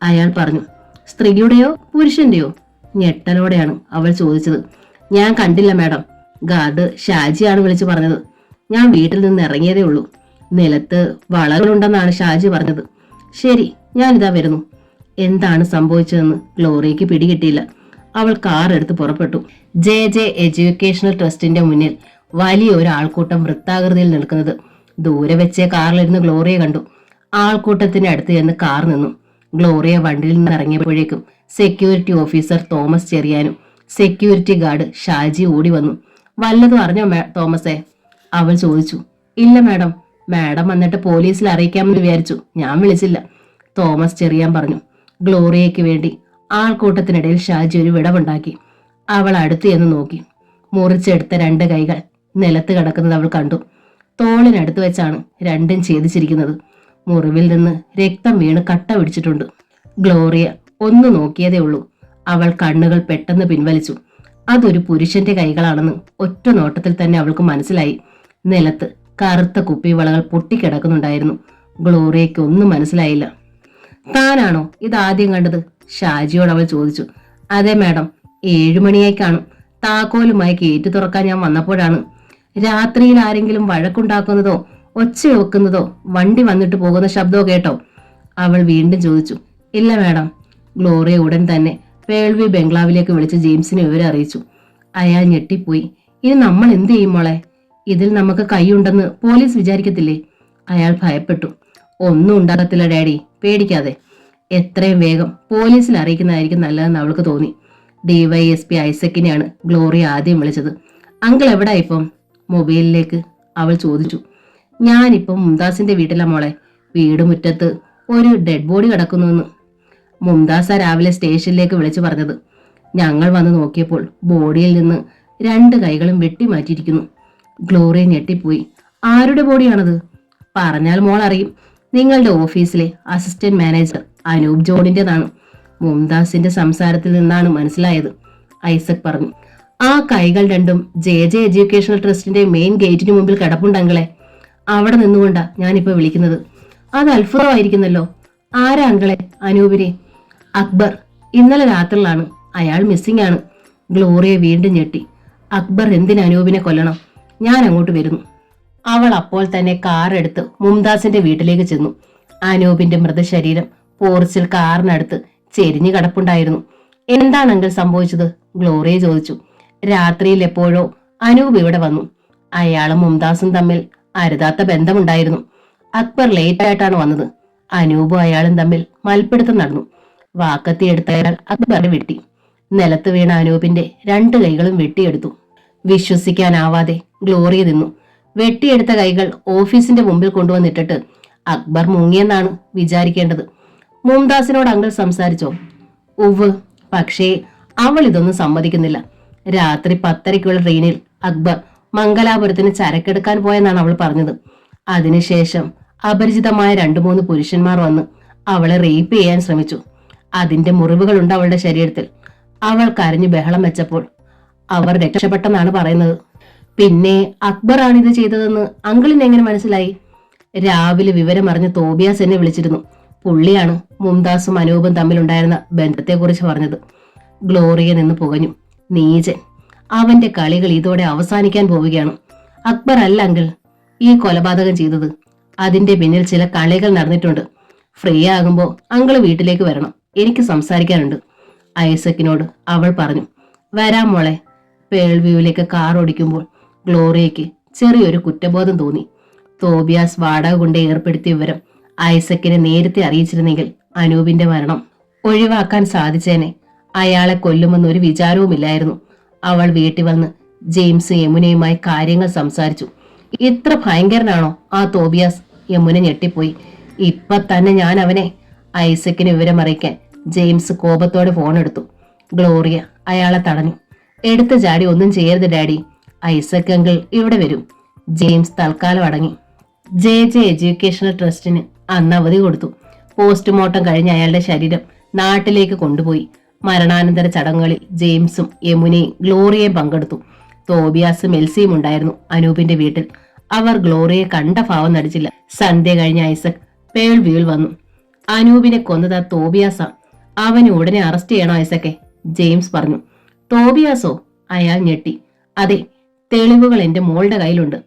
അയാൾ പറഞ്ഞു. സ്ത്രീയുടെയോ പുരുഷന്റെയോ? ഞെട്ടലോടെയാണ് അവൾ ചോദിച്ചത്. ഞാൻ കണ്ടില്ല മാഡം, ഗാർഡ് ഷാജിയാണ് വിളിച്ചു പറഞ്ഞത്. ഞാൻ വീട്ടിൽ നിന്ന് ഇറങ്ങിയതേ ഉള്ളൂ. നിലത്ത് വളകളുണ്ടെന്നാണ് ഷാജി പറഞ്ഞത്. ശരി, ഞാനിതാ വരുന്നു. എന്താണ് സംഭവിച്ചതെന്ന് ഗ്ലോറിയയ്ക്ക് പിടികിട്ടിയില്ല. അവൾ കാർ എടുത്ത് പുറപ്പെട്ടു. JJ എഡ്യൂക്കേഷണൽ ട്രസ്റ്റിന്റെ മുന്നിൽ വലിയൊരു ആൾക്കൂട്ടം വൃത്താകൃതിയിൽ നിൽക്കുന്നത് ദൂരെ വെച്ചേ കാറിലിരുന്ന് ഗ്ലോറിയ കണ്ടു. ആൾക്കൂട്ടത്തിന് അടുത്ത് ചെന്ന് കാർ നിന്നു. ഗ്ലോറിയ വണ്ടിയിൽ നിന്ന് ഇറങ്ങിയപ്പോഴേക്കും സെക്യൂരിറ്റി ഓഫീസർ തോമസ് ചെറിയാനും സെക്യൂരിറ്റി ഗാർഡ് ഷാജി ഓടി വന്നു. വല്ലതും അറിഞ്ഞോ തോമസേ? അവൾ ചോദിച്ചു. ഇല്ല മാഡം, മാഡം വന്നിട്ട് പോലീസിൽ അറിയിക്കാമെന്ന് വിചാരിച്ചു, ഞാൻ വിളിച്ചില്ല, തോമസ് ചെറിയാൻ പറഞ്ഞു. ഗ്ലോറിയയ്ക്ക് വേണ്ടി ആൾക്കൂട്ടത്തിനിടയിൽ ഷാജി ഒരു വിടവുണ്ടാക്കി. അവൾ അടുത്ത് എന്ന് നോക്കി. മുറിച്ചെടുത്ത 2 കൈകൾ നിലത്ത് കിടക്കുന്നത് അവൾ കണ്ടു. തോളിനടുത്ത് വെച്ചാണ് രണ്ടും ഛേദിച്ചിരിക്കുന്നത്. മുറിവിൽ നിന്ന് രക്തം വീണ് കട്ട പിടിച്ചിട്ടുണ്ട്. ഗ്ലോറിയ ഒന്ന് നോക്കിയതേ ഉള്ളൂ. അവൾ കണ്ണുകൾ പെട്ടെന്ന് പിൻവലിച്ചു. അതൊരു പുരുഷന്റെ കൈകളാണെന്ന് ഒറ്റ നോട്ടത്തിൽ തന്നെ അവൾക്ക് മനസ്സിലായി. നിലത്ത് കറുത്ത കുപ്പിവളകൾ പൊട്ടിക്കിടക്കുന്നുണ്ടായിരുന്നു. ഗ്ലോറിയയ്ക്ക് ഒന്നും മനസ്സിലായില്ല. താനാണോ ഇതാദ്യം കണ്ടത്? ഷാജിയോട് അവൾ ചോദിച്ചു. അതെ മാഡം, 7 മണിയായി കാണും. താക്കോലുമായി ഗേറ്റ് തുറക്കാൻ ഞാൻ വന്നപ്പോഴാണ്. രാത്രിയിൽ ആരെങ്കിലും വഴക്കുണ്ടാക്കുന്നതോ ഒച്ച വെക്കുന്നതോ വണ്ടി വന്നിട്ട് പോകുന്ന ശബ്ദമോ കേട്ടോ? അവൾ വീണ്ടും ചോദിച്ചു. ഇല്ല മാഡം. ഗ്ലോറിയ ഉടൻ തന്നെ പേൾവി ബംഗ്ലാവിലേക്ക് വിളിച്ച് ജെയിംസിനെ വിവരം അറിയിച്ചു. അയാൾ ഞെട്ടിപ്പോയി. ഇനി നമ്മൾ എന്ത് ചെയ്യും മോളെ? ഇതിൽ നമുക്ക് കൈയുണ്ടെന്ന് പോലീസ് വിചാരിക്കത്തില്ലേ? അയാൾ ഭയപ്പെട്ടു. ഒന്നും ഉണ്ടാകത്തില്ല ഡാഡി, പേടിക്കാതെ. എത്രയും വേഗം പോലീസിൽ അറിയിക്കുന്നതായിരിക്കും നല്ലതെന്ന് അവൾക്ക് തോന്നി. DYSP ഐസക്കിനെയാണ് ഗ്ലോറിയ ആദ്യം വിളിച്ചത്. അങ്കിൾ എവിടാ ഇപ്പം? മൊബൈലിലേക്ക് അവൾ ചോദിച്ചു. ഞാനിപ്പം മുംതാസിന്റെ വീട്ടിലാ മോളെ. വീട് മുറ്റത്ത് ഒരു ഡെഡ് ബോഡി കിടക്കുന്നുവെന്ന് മുംതാസ രാവിലെ സ്റ്റേഷനിലേക്ക് വിളിച്ചു പറഞ്ഞത്. ഞങ്ങൾ വന്ന് നോക്കിയപ്പോൾ ബോഡിയിൽ നിന്ന് 2 കൈകളും വെട്ടിമാറ്റിയിരിക്കുന്നു. ഗ്ലോറിയ ഞെട്ടിപ്പോയി. ആരുടെ ബോഡിയാണത്? പറഞ്ഞാൽ മോൾ അറിയും. നിങ്ങളുടെ ഓഫീസിലെ അസിസ്റ്റന്റ് മാനേജർ അനൂപ് ജോണിന്റേതാണ്. മുംതാസിന്റെ സംസാരത്തിൽ നിന്നാണ് മനസ്സിലായത്, ഐസക് പറഞ്ഞു. ആ കൈകൾ രണ്ടും JJ എഡ്യൂക്കേഷണൽ ട്രസ്റ്റിന്റെ മെയിൻ ഗേറ്റിന് മുമ്പിൽ കിടപ്പുണ്ടങ്ങളെ. അവിടെ നിന്നുകൊണ്ടാ ഞാനിപ്പോ വിളിക്കുന്നത്. അത് അത്ഭുതമായിരിക്കുന്നല്ലോ. ആരാ അങ്കളെ? അനൂപിനെ. അക്ബർ. ഇന്നലെ രാത്രിയിലാണ്. അയാൾ മിസ്സിംഗ് ആണ്. ഗ്ലോറിയ വീണ്ടും ഞെട്ടി. അക്ബർ എന്തിന് അനൂപിനെ കൊല്ലണം? ഞാൻ അങ്ങോട്ട് വരുന്നു. അവൾ അപ്പോൾ തന്നെ കാർ എടുത്ത് മുംതാസിന്റെ വീട്ടിലേക്ക് ചെന്നു. അനൂപിന്റെ മൃതശരീരം പോർച്ചിൽ കാറിനടുത്ത് ചെരിഞ്ഞു കിടപ്പുണ്ടായിരുന്നു. എന്താണ് അങ്കിൾ സംഭവിച്ചത്? ഗ്ലോറിയ ചോദിച്ചു. രാത്രിയിൽ എപ്പോഴോ അനൂപ് ഇവിടെ വന്നു. അയാളും മുംതാസും തമ്മിൽ അരുതാത്ത ബന്ധമുണ്ടായിരുന്നു. അക്ബർ ലേറ്റ് ആയിട്ടാണ് വന്നത്. അനൂപും അയാളും തമ്മിൽ മൽപ്പിടുത്തം നടന്നു. വാക്കത്തി എടുത്ത അയാൾ അക്ബറെ വെട്ടി. നിലത്ത് വീണ അനൂപിന്റെ 2 കൈകളും വെട്ടിയെടുത്തു. വിശ്വസിക്കാനാവാതെ ഗ്ലോറിയ നിന്നു. വെട്ടിയെടുത്ത കൈകൾ ഓഫീസിന്റെ മുമ്പിൽ കൊണ്ടുവന്നിട്ടിട്ട് അക്ബർ മുങ്ങിയെന്നാണ് വിചാരിക്കേണ്ടത്. മുംതാസിനോട് അങ്കിൾ സംസാരിച്ചോ? ഉവ്. പക്ഷേ അവൾ ഇതൊന്നും സമ്മതിക്കുന്നില്ല. രാത്രി 10:30-ക്കുള്ള ട്രെയിനിൽ അക്ബർ മംഗലാപുരത്തിന് ചരക്കെടുക്കാൻ പോയെന്നാണ് അവൾ പറഞ്ഞത്. അതിനുശേഷം അപരിചിതമായ 2-3 പുരുഷന്മാർ വന്ന് അവളെ റേപ്പ് ചെയ്യാൻ ശ്രമിച്ചു. അതിന്റെ മുറിവുകളുണ്ട് അവളുടെ ശരീരത്തിൽ. അവൾ കരഞ്ഞു ബഹളം വെച്ചപ്പോൾ അവർ രക്ഷപ്പെട്ടെന്നാണ് പറയുന്നത്. പിന്നെ അക്ബറാണ് ഇത് ചെയ്തതെന്ന് അങ്കിളിന് എങ്ങനെ മനസ്സിലായി? രാവിലെ വിവരമറിഞ്ഞ് തോബിയാസ് എന്നെ വിളിച്ചിരുന്നു. പുള്ളിയാണ് മുംതാസും അനൂപും തമ്മിലുണ്ടായിരുന്ന ബന്ധത്തെക്കുറിച്ച് പറഞ്ഞത്. ഗ്ലോറിയ നിന്ന് പുകഞ്ഞു. നീചൻ. അവന്റെ കളികൾ ഇതോടെ അവസാനിക്കാൻ പോവുകയാണ്. അക്ബർ അല്ല അങ്കിൾ ഈ കൊലപാതകം ചെയ്തത്. അതിന്റെ പിന്നിൽ ചില കളികൾ നടന്നിട്ടുണ്ട്. ഫ്രീ ആകുമ്പോ അങ്കിള് വീട്ടിലേക്ക് വരണം. എനിക്ക് സംസാരിക്കാനുണ്ട്, ഐസക്കിനോട് അവൾ പറഞ്ഞു. വരാം മോളെ. പേൾവ്യൂവിലേക്ക് കാർ ഓടിക്കുമ്പോൾ ഗ്ലോറിയയ്ക്ക് ചെറിയൊരു കുറ്റബോധം തോന്നി. തോബിയാസ് വാടക കൊണ്ട് ഏർപ്പെടുത്തിയ വിവരം ഐസക്കിനെ നേരത്തെ അറിയിച്ചിരുന്നെങ്കിൽ അനൂപിന്റെ മരണം ഒഴിവാക്കാൻ സാധിച്ചേനെ. അയാളെ കൊല്ലുമെന്നൊരു വിചാരവുമില്ലായിരുന്നു. അവൾ വീട്ടിൽ വന്ന് ജെയിംസ് യമുനയുമായി കാര്യങ്ങൾ സംസാരിച്ചു. ഇത്ര ഭയങ്കരനാണോ ആ തോബിയാസ്? യമുന ഞെട്ടിപ്പോയി. ഇപ്പൊ തന്നെ ഞാൻ അവനെ. ഐസക്കിന് വിവരം അറിയിക്കാൻ ജെയിംസ് കോപത്തോടെ ഫോൺ എടുത്തു. ഗ്ലോറിയ അയാളെ തടഞ്ഞു. എടുത്ത ചാടി ഒന്നും ചെയ്യരുത് ഡാഡി. ഐസക് അങ്കിൾ ഇവിടെ വരും. ജെയിംസ് തൽക്കാലം അടങ്ങി. JJ എഡ്യൂക്കേഷണൽ ട്രസ്റ്റിന് അന്ന് അവധി കൊടുത്തു. പോസ്റ്റ്മോർട്ടം കഴിഞ്ഞ അയാളുടെ ശരീരം നാട്ടിലേക്ക് കൊണ്ടുപോയി. മരണാനന്തര ചടങ്ങുകളിൽ ജെയിംസും യമുനയും ഗ്ലോറിയയും പങ്കെടുത്തു. തോബിയാസും എൽസിയും ഉണ്ടായിരുന്നു അനൂപിന്റെ വീട്ടിൽ. അവർ ഗ്ലോറിയെ കണ്ട ഭാവം നടിച്ചില്ല. സന്ധ്യ കഴിഞ്ഞ ഐസക് പേൾവ്യൂവിൽ വന്നു. അനൂപിനെ കൊന്നത് ആ തോബിയാസാ. അവനെ ഉടനെ അറസ്റ്റ് ചെയ്യണോ ഐസക്കെ? ജെയിംസ് പറഞ്ഞു. തോബിയാസോ? അയാൾ ഞെട്ടി. അതെ, തെളിവുകൾ എന്റെ മോളുടെ കയ്യിലുണ്ട്.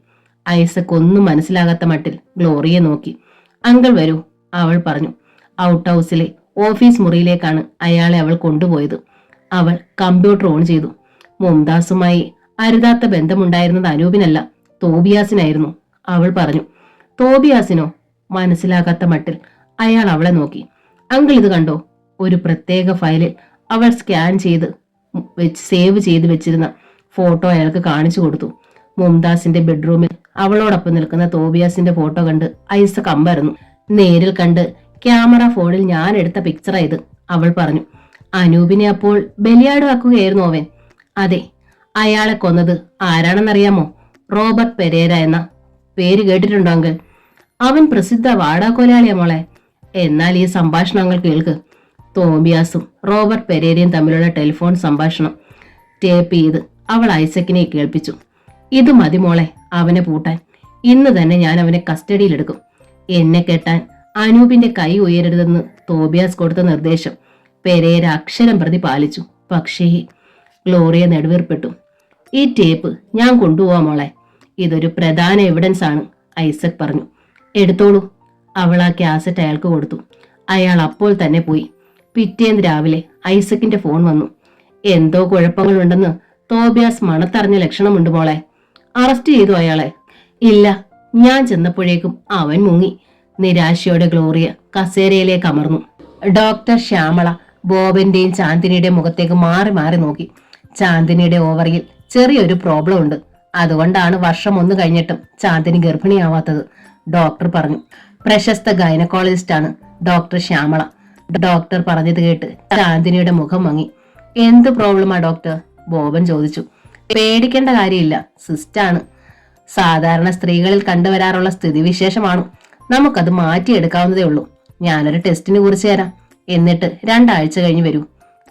ഐസക് ഒന്നും മനസ്സിലാകാത്ത മട്ടിൽ ഗ്ലോറിയെ നോക്കി. അങ്കിൾ വരൂ, അവൾ പറഞ്ഞു. ഔട്ട് ഹൗസിലെ ഓഫീസ് മുറിയിലേക്കാണ് അയാളെ അവൾ കൊണ്ടുപോയത്. അവൾ കമ്പ്യൂട്ടർ ഓൺ ചെയ്തു. മുംതാസുമായി അരുതാത്ത ബന്ധമുണ്ടായിരുന്നത് അനൂപിനല്ല, തോബിയാസിനായിരുന്നു. അവൾ പറഞ്ഞു. തോബിയാസിനോ? മനസ്സിലാകാത്ത മട്ടിൽ അയാൾ അവളെ നോക്കി. അങ്കിൾ ഇത് കണ്ടോ? ഒരു പ്രത്യേക ഫയലിൽ അവൾ സ്കാൻ ചെയ്ത് സേവ് ചെയ്ത് വെച്ചിരുന്ന ഫോട്ടോ അയാൾക്ക് കാണിച്ചു കൊടുത്തു. മുംതാസിന്റെ ബെഡ്റൂമിൽ അവളോടൊപ്പം നിൽക്കുന്ന തോബിയാസിന്റെ ഫോട്ടോ കണ്ട് ഐസക് അമ്പരന്നു. നേരിൽ കണ്ട് ക്യാമറ ഫോണിൽ ഞാൻ എടുത്ത പിക്ചറാ ഇത്, അവൾ പറഞ്ഞു. അനൂപിനെ അപ്പോൾ ബലിയാടാക്കുകയായിരുന്നു അവൻ. അതെ, അയാളെ കൊന്നത് ആരാണെന്നറിയാമോ? റോബർട്ട് പെരേര എന്ന പേര് കേട്ടിട്ടുണ്ടോ അങ്കിൾ? അവൻ പ്രസിദ്ധ വാടാക്കൊലയാളിയാ മോളെ. എന്നാൽ ഈ സംഭാഷണങ്ങൾ കേൾക്ക്. തോബിയാസും റോബർട്ട് പെരേരയും തമ്മിലുള്ള ടെലിഫോൺ സംഭാഷണം ടേപ്പ് ചെയ്ത് അവൾ ഐസക്കിനെ കേൾപ്പിച്ചു. ഇത് മതി മോളെ അവനെ പൂട്ടാൻ. ഇന്ന് തന്നെ ഞാൻ അവനെ കസ്റ്റഡിയിലെടുക്കും. എന്നെ കെട്ടാൻ അനൂപിന്റെ കൈ ഉയരരുതെന്ന് തോബിയാസ് കൊടുത്ത നിർദ്ദേശം പെരേര അക്ഷരം പ്രതി പാലിച്ചു. പക്ഷേ ഗ്ലോറിയ നെടുവീർപ്പെട്ടു. ഈ ടേപ്പ് ഞാൻ കൊണ്ടുപോവാ മോളെ. ഇതൊരു പ്രധാന എവിഡൻസ് ആണ്, ഐസക് പറഞ്ഞു. എടുത്തോളൂ. അവൾ ആ കാസറ്റ് അയാൾക്ക് കൊടുത്തു. അയാൾ അപ്പോൾ തന്നെ പോയി. പിറ്റേന്ന് രാവിലെ ഐസക്കിന്റെ ഫോൺ വന്നു. എന്തോ കുഴപ്പങ്ങളുണ്ടെന്ന് തോബിയാസ് മണത്തറിഞ്ഞ ലക്ഷണമുണ്ട് മോളെ. അറസ്റ്റ് ചെയ്തു അയാളെ? ഇല്ല, ഞാൻ ചെന്നപ്പോഴേക്കും അവൻ മുങ്ങി. നിരാശയോടെ ഗ്ലോറിയ കസേരയിലേക്ക് അമർന്നു. ഡോക്ടർ ശ്യാമള ബോബന്റെയും ചാന്ദിനിയുടെയും മുഖത്തേക്ക് മാറി മാറി നോക്കി. ചാന്ദിനിയുടെ ഓവറിയിൽ ചെറിയൊരു പ്രോബ്ലം ഉണ്ട്. അതുകൊണ്ടാണ് വർഷം 1 കഴിഞ്ഞിട്ടും ചാന്ദിനി ഗർഭിണിയാവാത്തത്, ഡോക്ടർ പറഞ്ഞു. പ്രശസ്ത ഗൈനക്കോളജിസ്റ്റ് ആണ് ഡോക്ടർ ശ്യാമള. ഡോക്ടർ പറഞ്ഞത് കേട്ട് ചാന്ദിനിയുടെ മുഖം മങ്ങി. എന്ത് പ്രോബ്ലമാ ഡോക്ടർ? ബോബൻ ചോദിച്ചു. പേടിക്കേണ്ട കാര്യമില്ല, സിസ്റ്റാണ്. സാധാരണ സ്ത്രീകളിൽ കണ്ടുവരാറുള്ള സ്ഥിതിവിശേഷമാണ്. നമുക്കത് മാറ്റിയെടുക്കാവുന്നതേ ഉള്ളൂ. ഞാനൊരു ടെസ്റ്റിന് കുറിച്ച് തരാം. എന്നിട്ട് 2 ആഴ്ച കഴിഞ്ഞ് വരൂ.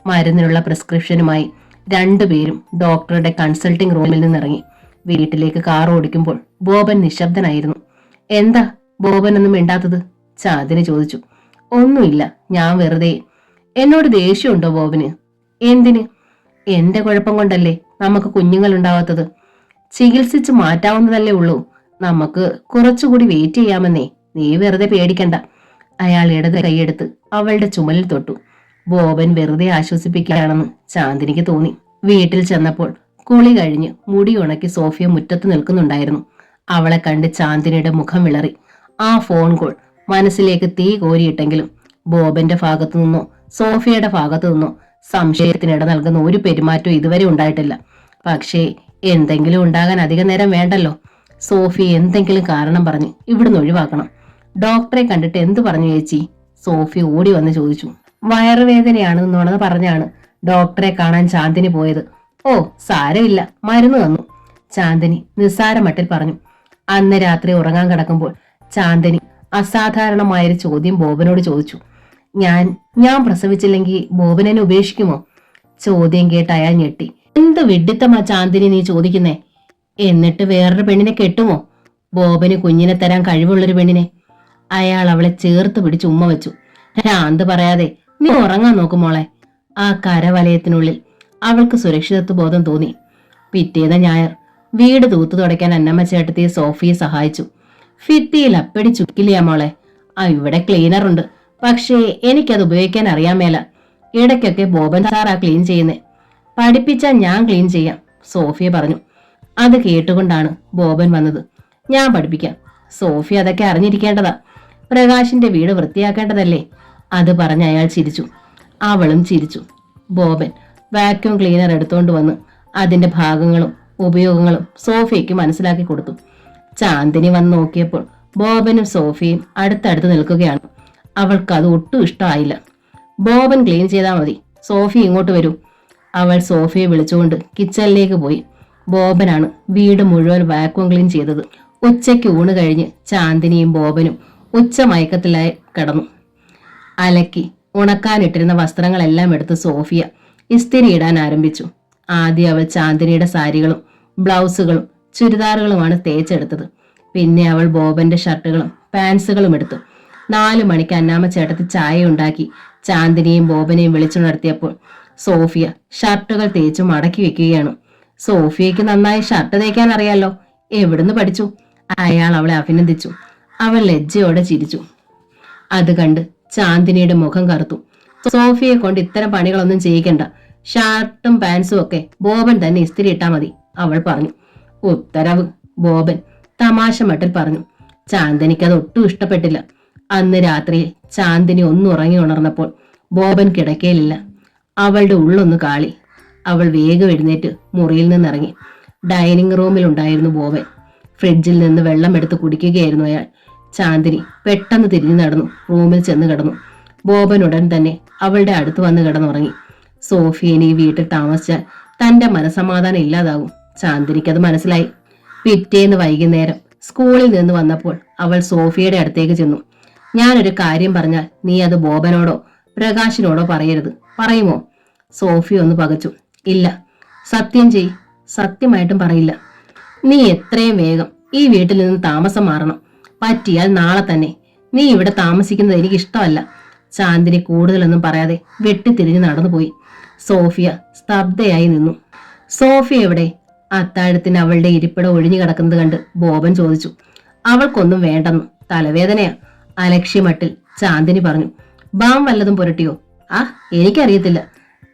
മരുന്നിനുള്ള പ്രിസ്ക്രിപ്ഷനുമായി രണ്ടുപേരും ഡോക്ടറുടെ കൺസൾട്ടിംഗ് റൂമിൽ നിന്നിറങ്ങി. വീട്ടിലേക്ക് കാർ ഓടിക്കുമ്പോൾ ബോബൻ നിശബ്ദനായിരുന്നു. എന്താ ബോബൻ ഒന്നും മിണ്ടാത്തത്? ചാന്ദിനി ചോദിച്ചു. ഒന്നുമില്ല, ഞാൻ വെറുതെ. എന്നോട് ദേഷ്യമുണ്ടോ ബോബന്? എന്തിന്? എന്റെ കുഴപ്പം കൊണ്ടല്ലേ നമുക്ക് കുഞ്ഞുങ്ങൾ ഉണ്ടാവാത്തത്. ചികിത്സിച്ച് മാറ്റാവുന്നതല്ലേ ഉള്ളൂ. നമുക്ക് കുറച്ചുകൂടി വെയിറ്റ് ചെയ്യാമെന്നേ. നീ വെറുതെ പേടിക്കണ്ട. അയാൾ ഇടത് കൈയെടുത്ത് അവളുടെ ചുമലിൽ തൊട്ടു. ബോബൻ വെറുതെ ആശ്വസിപ്പിക്കുകയാണെന്ന് ചാന്ദിനിക്ക് തോന്നി. വീട്ടിൽ ചെന്നപ്പോൾ കുളി കഴിഞ്ഞ് മുടി ഉണക്കി സോഫിയ മുറ്റത്ത് നിൽക്കുന്നുണ്ടായിരുന്നു. അവളെ കണ്ട് ചാന്ദിനിയുടെ മുഖം വിളറി. ആ ഫോൺ കോൾ മനസ്സിലേക്ക് തീ കോരിയിട്ടെങ്കിലും ബോബന്റെ ഭാഗത്തു നിന്നോ സോഫിയയുടെ ഭാഗത്തു നിന്നോ സംശയത്തിനിട നൽകുന്ന ഒരു പെരുമാറ്റവും ഇതുവരെ ഉണ്ടായിട്ടില്ല. പക്ഷേ എന്തെങ്കിലും ഉണ്ടാകാൻ അധിക നേരം വേണ്ടല്ലോ. സോഫി എന്തെങ്കിലും കാരണം പറഞ്ഞ് ഇവിടുന്ന് ഒഴിവാക്കണം. ഡോക്ടറെ കണ്ടിട്ട് എന്തു പറഞ്ഞു ചേച്ചി? സോഫി ഓടി വന്ന് ചോദിച്ചു. വയറുവേദനയാണെന്ന് പറഞ്ഞാണ് ഡോക്ടറെ കാണാൻ ചാന്ദിനി പോയത്. ഓ സാരമില്ല, മരുന്ന് തന്നു, ചാന്ദിനി നിസ്സാര മട്ടിൽ പറഞ്ഞു. അന്ന് രാത്രി ഉറങ്ങാൻ കിടക്കുമ്പോൾ ചാന്ദിനി അസാധാരണമായൊരു ചോദ്യം ബോബനോട് ചോദിച്ചു. ഞാൻ പ്രസവിച്ചില്ലെങ്കിൽ ബോബൻ എന്നെ ഉപേക്ഷിക്കുമോ? ചോദ്യം കേട്ട് അയാൾ ഞെട്ടി. എന്ത് വിഡ്ഢിത്തമാ ചാന്ദിനി നീ ചോദിക്കുന്നേ? എന്നിട്ട് വേറൊരു പെണ്ണിനെ കെട്ടുമോ? ബോബന് കുഞ്ഞിനെ തരാൻ കഴിവുള്ളൊരു പെണ്ണിനെ? അയാൾ അവളെ ചേർത്ത് പിടിച്ച് ഉമ്മ വെച്ചു. ഭ്രാന്ത് പറയാതെ നീ ഉറങ്ങാൻ നോക്കുമോളെ. ആ കരവലയത്തിനുള്ളിൽ അവൾക്ക് സുരക്ഷിതത്വ ബോധം തോന്നി. പിറ്റേന്ന് ഞായർ വീട് തൂത്തു തുടയ്ക്കാൻ അന്നമ്മ ചേട്ടത്തിയെ സോഫിയെ സഹായിച്ചു. ഭിത്തിയിൽ അപ്പടി ചുക്കില്ല മോളെ. ഇവിടെ ക്ലീനറുണ്ട്, പക്ഷേ എനിക്കത് ഉപയോഗിക്കാൻ അറിയാൻ മേല. ഇടയ്ക്കൊക്കെ ബോബൻ സാറാ ക്ലീൻ ചെയ്യുന്നേ. പഠിപ്പിച്ചാൽ ഞാൻ ക്ലീൻ ചെയ്യാം, സോഫിയ പറഞ്ഞു. അത് കേട്ടുകൊണ്ടാണ് ബോബൻ വന്നത്. ഞാൻ പഠിപ്പിക്കാം. സോഫിയ അതൊക്കെ അറിഞ്ഞിരിക്കേണ്ടതാ. പ്രകാശിന്റെ വീട് വൃത്തിയാക്കേണ്ടതല്ലേ? അത് പറഞ്ഞ് അയാൾ ചിരിച്ചു. അവളും ചിരിച്ചു. ബോബൻ വാക്യൂം ക്ലീനർ എടുത്തോണ്ട് വന്ന് അതിന്റെ ഭാഗങ്ങളും ഉപയോഗങ്ങളും സോഫിയയ്ക്ക് മനസ്സിലാക്കി കൊടുത്തു. ചാന്ദിനി വന്ന് നോക്കിയപ്പോൾ ബോബനും സോഫിയും അടുത്തടുത്ത് നിൽക്കുകയാണ്. അവൾക്ക് അത് ഒട്ടും ഇഷ്ടമായില്ല. ബോബൻ ക്ലീൻ ചെയ്താൽ മതി, സോഫി ഇങ്ങോട്ട് വരൂ. അവൾ സോഫിയെ വിളിച്ചുകൊണ്ട് കിച്ചണിലേക്ക് പോയി. ബോബനാണ് വീട് മുഴുവൻ വാക്യൂം ക്ലീൻ ചെയ്തത്. ഉച്ചയ്ക്ക് ഊണ് കഴിഞ്ഞ് ചാന്ദിനിയും ബോബനും ഉച്ച മയക്കത്തിലായി കിടന്നു. അലക്കി ഉണക്കാനിട്ടിരുന്ന വസ്ത്രങ്ങളെല്ലാം എടുത്ത് സോഫിയ ഇസ്തിരി ഇടാൻ ആരംഭിച്ചു. ആദ്യം അവൾ ചാന്ദിനിയുടെ സാരികളും ബ്ലൗസുകളും ചുരിദാറുകളുമാണ് തേച്ചെടുത്തത്. പിന്നെ അവൾ ബോബന്റെ ഷർട്ടുകളും പാൻസുകളും എടുത്തു. 4 മണിക്ക് അന്നാമ്മ ചേട്ടത്തി ചായ ഉണ്ടാക്കി ചാന്ദിനിയും ബോബനെയും വിളിച്ചുണർത്തിയപ്പോൾ സോഫിയ ഷർട്ടുകൾ തേച്ചു മടക്കി വെക്കുകയാണ്. സോഫിയയ്ക്ക് നന്നായി ഷർട്ട് തേക്കാൻ അറിയാലോ, എവിടുന്ന് പഠിച്ചു? അയാൾ അവളെ അഭിനന്ദിച്ചു. അവൾ ലജ്ജയോടെ ചിരിച്ചു. അത് കണ്ട് ചാന്ദിനിയുടെ മുഖം കറുത്തു. സോഫിയെ കൊണ്ട് ഇത്തരം പണികളൊന്നും ചെയ്യിക്കണ്ട, ഷർട്ടും പാൻസും ഒക്കെ ബോബൻ തന്നെ ഇസ്തിരി ഇട്ടാ മതി, അവൾ പറഞ്ഞു. ഉത്തരവ്, ബോബൻ തമാശ മട്ടിൽ പറഞ്ഞു. ചാന്ദിനിക്ക് അത് ഒട്ടും ഇഷ്ടപ്പെട്ടില്ല. അന്ന് രാത്രിയിൽ ചാന്ദിനി ഉറങ്ങി ഉണർന്നപ്പോൾ ബോബൻ കിടക്കയിലില്ല. അവളുടെ ഉള്ളൊന്ന് കാളി. അവൾ വേഗം എഴുന്നേറ്റ് മുറിയിൽ നിന്നിറങ്ങി. ഡൈനിങ് റൂമിൽ ഉണ്ടായിരുന്നു ബോബൻ. ഫ്രിഡ്ജിൽ നിന്ന് വെള്ളം എടുത്ത് കുടിക്കുകയായിരുന്നു അയാൾ. ചാന്ദിനി പെട്ടെന്ന് തിരിഞ്ഞു നടന്നു റൂമിൽ ചെന്ന് കിടന്നു. ബോബൻ ഉടൻ തന്നെ അവളുടെ അടുത്ത് വന്ന് കിടന്നുറങ്ങി. സോഫി ഇനി വീട്ടിൽ താമസിച്ചാൽ തന്റെ മനസമാധാനം ഇല്ലാതാകും. ചാന്ദിനിക്കത് മനസ്സിലായി. പിറ്റേന്ന് വൈകുന്നേരം സ്കൂളിൽ നിന്ന് വന്നപ്പോൾ അവൾ സോഫിയയുടെ അടുത്തേക്ക് ചെന്നു. ഞാനൊരു കാര്യം പറഞ്ഞാൽ നീ അത് ബോബനോടോ പ്രകാശിനോടോ പറയരുത്. പറയുമോ? സോഫിയ ഒന്ന് പകച്ചു. ഇല്ല. സത്യം ചെയ്. സത്യമായിട്ടും പറയില്ല. നീ എത്രയും വേഗം ഈ വീട്ടിൽ നിന്ന് താമസം മാറണം. പറ്റിയാൽ നാളെ തന്നെ. നീ ഇവിടെ താമസിക്കുന്നത് എനിക്ക് ഇഷ്ടമല്ല. ചാന്ദിനി കൂടുതലൊന്നും പറയാതെ വെട്ടിത്തിരിഞ്ഞ് നടന്നുപോയി. സോഫിയ സ്തബ്ധയായി നിന്നു. സോഫിയ എവിടെ? അത്താഴത്തിന് അവളുടെ ഇരിപ്പിടം ഒഴിഞ്ഞു കിടക്കുന്നത് കണ്ട് ബോബൻ ചോദിച്ചു. അവൾക്കൊന്നും വേണ്ടെന്ന്. തലവേദനയാ. അലക്ഷ്യമട്ടിൽ ചാന്ദിനി പറഞ്ഞു. ബാം വല്ലതും പുരട്ടിയോ? ആ, എനിക്കറിയത്തില്ല.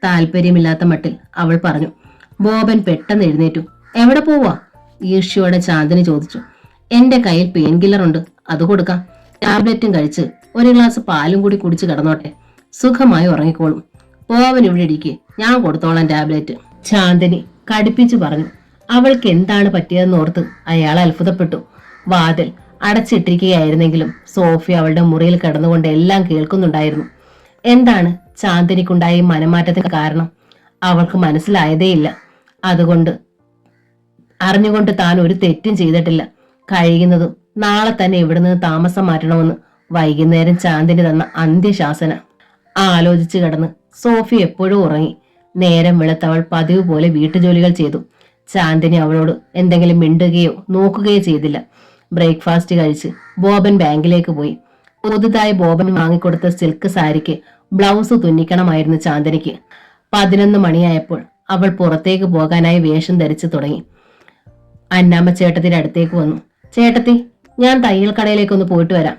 താല്പര്യമില്ലാത്ത മട്ടിൽ അവൾ പറഞ്ഞു. ബോബൻ പെട്ടെന്ന് എഴുന്നേറ്റു. എവിടെ പോവാ? ഈർഷ്യയോടെ ചാന്ദിനി ചോദിച്ചു. എന്റെ കയ്യിൽ പെയിൻ കില്ലർ ഉണ്ട്, അത് കൊടുക്കാം. ടാബ്ലറ്റും കഴിച്ച് ഒരു ഗ്ലാസ് പാലും കൂടി കുടിച്ച് കിടന്നോട്ടെ. സുഖമായി ഉറങ്ങിക്കോളും. ബോബൻ ഇവിടെ ഇരിക്കെ, ഞാൻ കൊടുത്തോളാം ടാബ്ലറ്റ്. ചാന്ദിനി കടുപ്പിച്ചു പറഞ്ഞു. അവൾക്ക് എന്താണ് പറ്റിയതെന്ന് ഓർത്ത് അയാൾ അത്ഭുതപ്പെട്ടു. വാതിൽ അടച്ചിട്ടിരിക്കുകയായിരുന്നെങ്കിലും സോഫി അവളുടെ മുറിയിൽ കിടന്നുകൊണ്ട് എല്ലാം കേൾക്കുന്നുണ്ടായിരുന്നു. എന്താണ് ചാന്ദിനിക്കുണ്ടായ മനമാറ്റത്തിന് കാരണം? അവൾക്ക് മനസ്സിലായതേയില്ല. അതുകൊണ്ട് അറിഞ്ഞുകൊണ്ട് താൻ ഒരു തെറ്റും ചെയ്തിട്ടില്ല. കഴിയുന്നതും നാളെ തന്നെ ഇവിടെ നിന്ന് താമസം മാറ്റണമെന്ന് വൈകുന്നേരം ചാന്ദിനി തന്ന അന്ത്യശാസന. ആലോചിച്ചു കിടന്ന് സോഫി എപ്പോഴും ഉറങ്ങി. നേരം വെളുത്തവൾ പതിവ് പോലെ വീട്ടുജോലികൾ ചെയ്തു. ചാന്ദിനി അവളോട് എന്തെങ്കിലും മിണ്ടുകയോ നോക്കുകയോ ചെയ്തില്ല. ബ്രേക്ക്ഫാസ്റ്റ് കഴിച്ച് ബോബൻ ബാങ്കിലേക്ക് പോയി. പുതുതായി ബോബൻ വാങ്ങിക്കൊടുത്ത സിൽക്ക് സാരിക്ക് ബ്ലൗസ് തുന്നിക്കണമായിരുന്നു ചാന്ദിനിക്ക്. 11 മണിയായപ്പോൾ അവൾ പുറത്തേക്ക് പോകാനായി വേഷം ധരിച്ചു തുടങ്ങി. അന്നാമ്മ ചേട്ടത്തിന്റെ അടുത്തേക്ക് വന്നു. ചേട്ടത്തി, ഞാൻ തയ്യൽ കടയിലേക്കൊന്ന് പോയിട്ട് വരാം.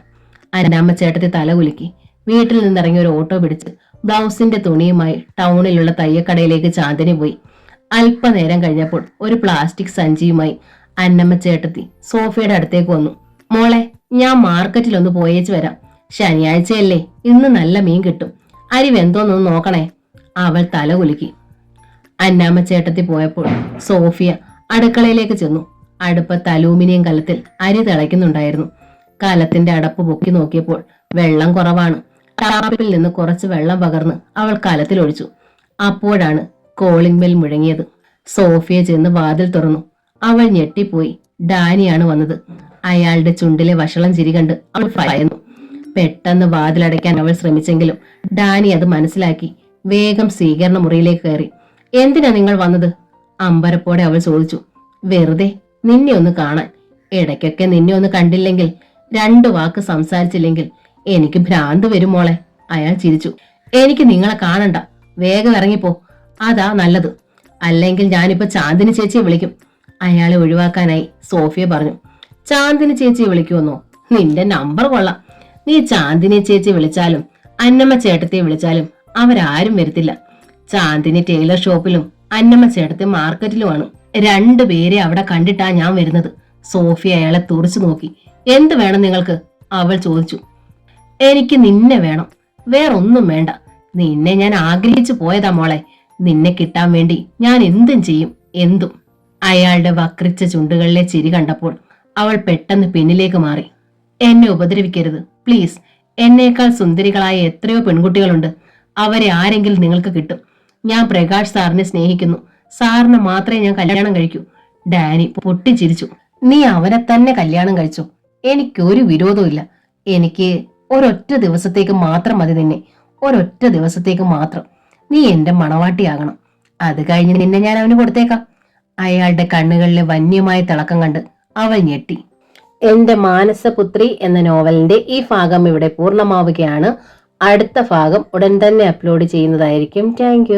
അന്നാമ്മ ചേട്ടത്തി തല കുലുക്കി. വീട്ടിൽ നിന്നിറങ്ങി ഒരു ഓട്ടോ പിടിച്ച് ബ്ലൗസിന്റെ തുണിയുമായി ടൗണിലുള്ള തയ്യക്കടയിലേക്ക് ചാന്ദിനി പോയി. അല്പനേരം കഴിഞ്ഞപ്പോൾ ഒരു പ്ലാസ്റ്റിക് സഞ്ചിയുമായി അന്നമ്മ ചേട്ടത്തി സോഫിയുടെ അടുത്തേക്ക് വന്നു. മോളെ, ഞാൻ മാർക്കറ്റിലൊന്ന് പോയേച്ച് വരാം. ശനിയാഴ്ചയല്ലേ, ഇന്ന് നല്ല മീൻ കിട്ടും. അരി വെന്തോന്നൊന്ന് നോക്കണേ. അവൾ തല കുലുക്കി. അന്നാമ്മ ചേട്ടത്തി പോയപ്പോൾ സോഫിയ അടുക്കളയിലേക്ക് ചെന്നു. അടുപ്പത്ത് അലൂമിനിയം കലത്തിൽ അരി തിളയ്ക്കുന്നുണ്ടായിരുന്നു. കലത്തിന്റെ അടപ്പ് പൊക്കി നോക്കിയപ്പോൾ വെള്ളം കുറവാണ്. ടാപ്പിൽ നിന്ന് കുറച്ച് വെള്ളം പകർന്ന് അവൾ കലത്തിൽ ഒഴിച്ചു. അപ്പോഴാണ് കോളിംഗ് ബെൽ മുഴങ്ങിയത്. സോഫിയ ചെന്ന് വാതിൽ തുറന്നു. അവൾ ഞെട്ടിപ്പോയി. ഡാനിയാണ് വന്നത്. അയാളുടെ ചുണ്ടിലെ വഷളം ചിരി കണ്ട് അവൾ ഭയന്നു. പെട്ടെന്ന് വാതിലടയ്ക്കാൻ അവൾ ശ്രമിച്ചെങ്കിലും ഡാനി അത് മനസ്സിലാക്കി വേഗം സ്വീകരണ മുറിയിലേക്ക് കയറി. എന്തിനാ നിങ്ങൾ വന്നത്? അമ്പരപ്പോടെ അവൾ ചോദിച്ചു. വെറുതെ നിന്നെ ഒന്ന് കാണാൻ. ഇടയ്ക്കൊക്കെ നിന്നെ ഒന്ന് കണ്ടില്ലെങ്കിൽ, 2 വാക്ക് സംസാരിച്ചില്ലെങ്കിൽ എനിക്ക് ഭ്രാന്ത് വരും മോളെ. അയാൾ ചിരിച്ചു. എനിക്ക് നിങ്ങളെ കാണണ്ട, വേഗം ഇറങ്ങിപ്പോ. അതാ നല്ലത്. അല്ലെങ്കിൽ ഞാനിപ്പോ ചാന്ദിനി ചേച്ചിയെ വിളിക്കും. അയാളെ ഒഴിവാക്കാനായി സോഫിയ പറഞ്ഞു. ചാന്ദിനി ചേച്ചിയെ വിളിക്കുമെന്നോ? നിന്റെ നമ്പർ കൊള്ളാം. നീ ചാന്ദിനി ചേച്ചി വിളിച്ചാലും അന്നമ്മ ചേട്ടത്തിയെ വിളിച്ചാലും അവരാരും വരത്തില്ല. ചാന്ദിനി ടൈലർ ഷോപ്പിലും അന്നമ്മ ചേട്ടത്തി മാർക്കറ്റിലുമാണ്. 2 പേരെ അവിടെ കണ്ടിട്ടാ ഞാൻ വരുന്നത്. സോഫിയ അയാളെ തുറച്ചു നോക്കി. എന്ത് വേണം നിങ്ങൾക്ക്? അവൾ ചോദിച്ചു. എനിക്ക് നിന്നെ വേണം, വേറൊന്നും വേണ്ട. നിന്നെ ഞാൻ ആഗ്രഹിച്ചു പോയതാ മോളെ. നിന്നെ കിട്ടാൻ വേണ്ടി ഞാൻ എന്തും ചെയ്യും, എന്തും. അയാളുടെ വക്രിച്ച ചുണ്ടുകളിലെ ചിരി കണ്ടപ്പോൾ അവൾ പെട്ടെന്ന് പിന്നിലേക്ക് മാറി. എന്നെ ഉപദ്രവിക്കരുത് പ്ലീസ്. എന്നേക്കാൾ സുന്ദരികളായ എത്രയോ പെൺകുട്ടികളുണ്ട്. അവരെ ആരെങ്കിലും നിങ്ങൾക്ക് കിട്ടും. ഞാൻ പ്രകാശ് സാറിനെ സ്നേഹിക്കുന്നു. സാറിനെ മാത്രമേ ഞാൻ കല്യാണം കഴിക്കൂ. ഡാനി പൊട്ടിച്ചിരിച്ചു. നീ അവനെ തന്നെ കല്യാണം കഴിച്ചു. എനിക്കൊരു വിരോധവും ഇല്ല. എനിക്ക് ഒരൊറ്റ ദിവസത്തേക്ക് മാത്രം മതി നിന്നെ. ഒരൊറ്റ ദിവസത്തേക്ക് മാത്രം. നീ എന്റെ മണവാട്ടിയാകണം. അത് കഴിഞ്ഞ് നിന്നെ ഞാൻ അവന് കൊടുത്തേക്കാം. അയാളുടെ കണ്ണുകളിലെ വന്യമായ തിളക്കം കണ്ട് അവൾ ഞെട്ടി. എന്റെ മാനസപുത്രി എന്ന നോവലിന്റെ ഈ ഭാഗം ഇവിടെ പൂർണ്ണമാവുകയാണ്. അടുത്ത ഭാഗം ഉടൻ തന്നെ അപ്ലോഡ് ചെയ്യുന്നതായിരിക്കും. താങ്ക്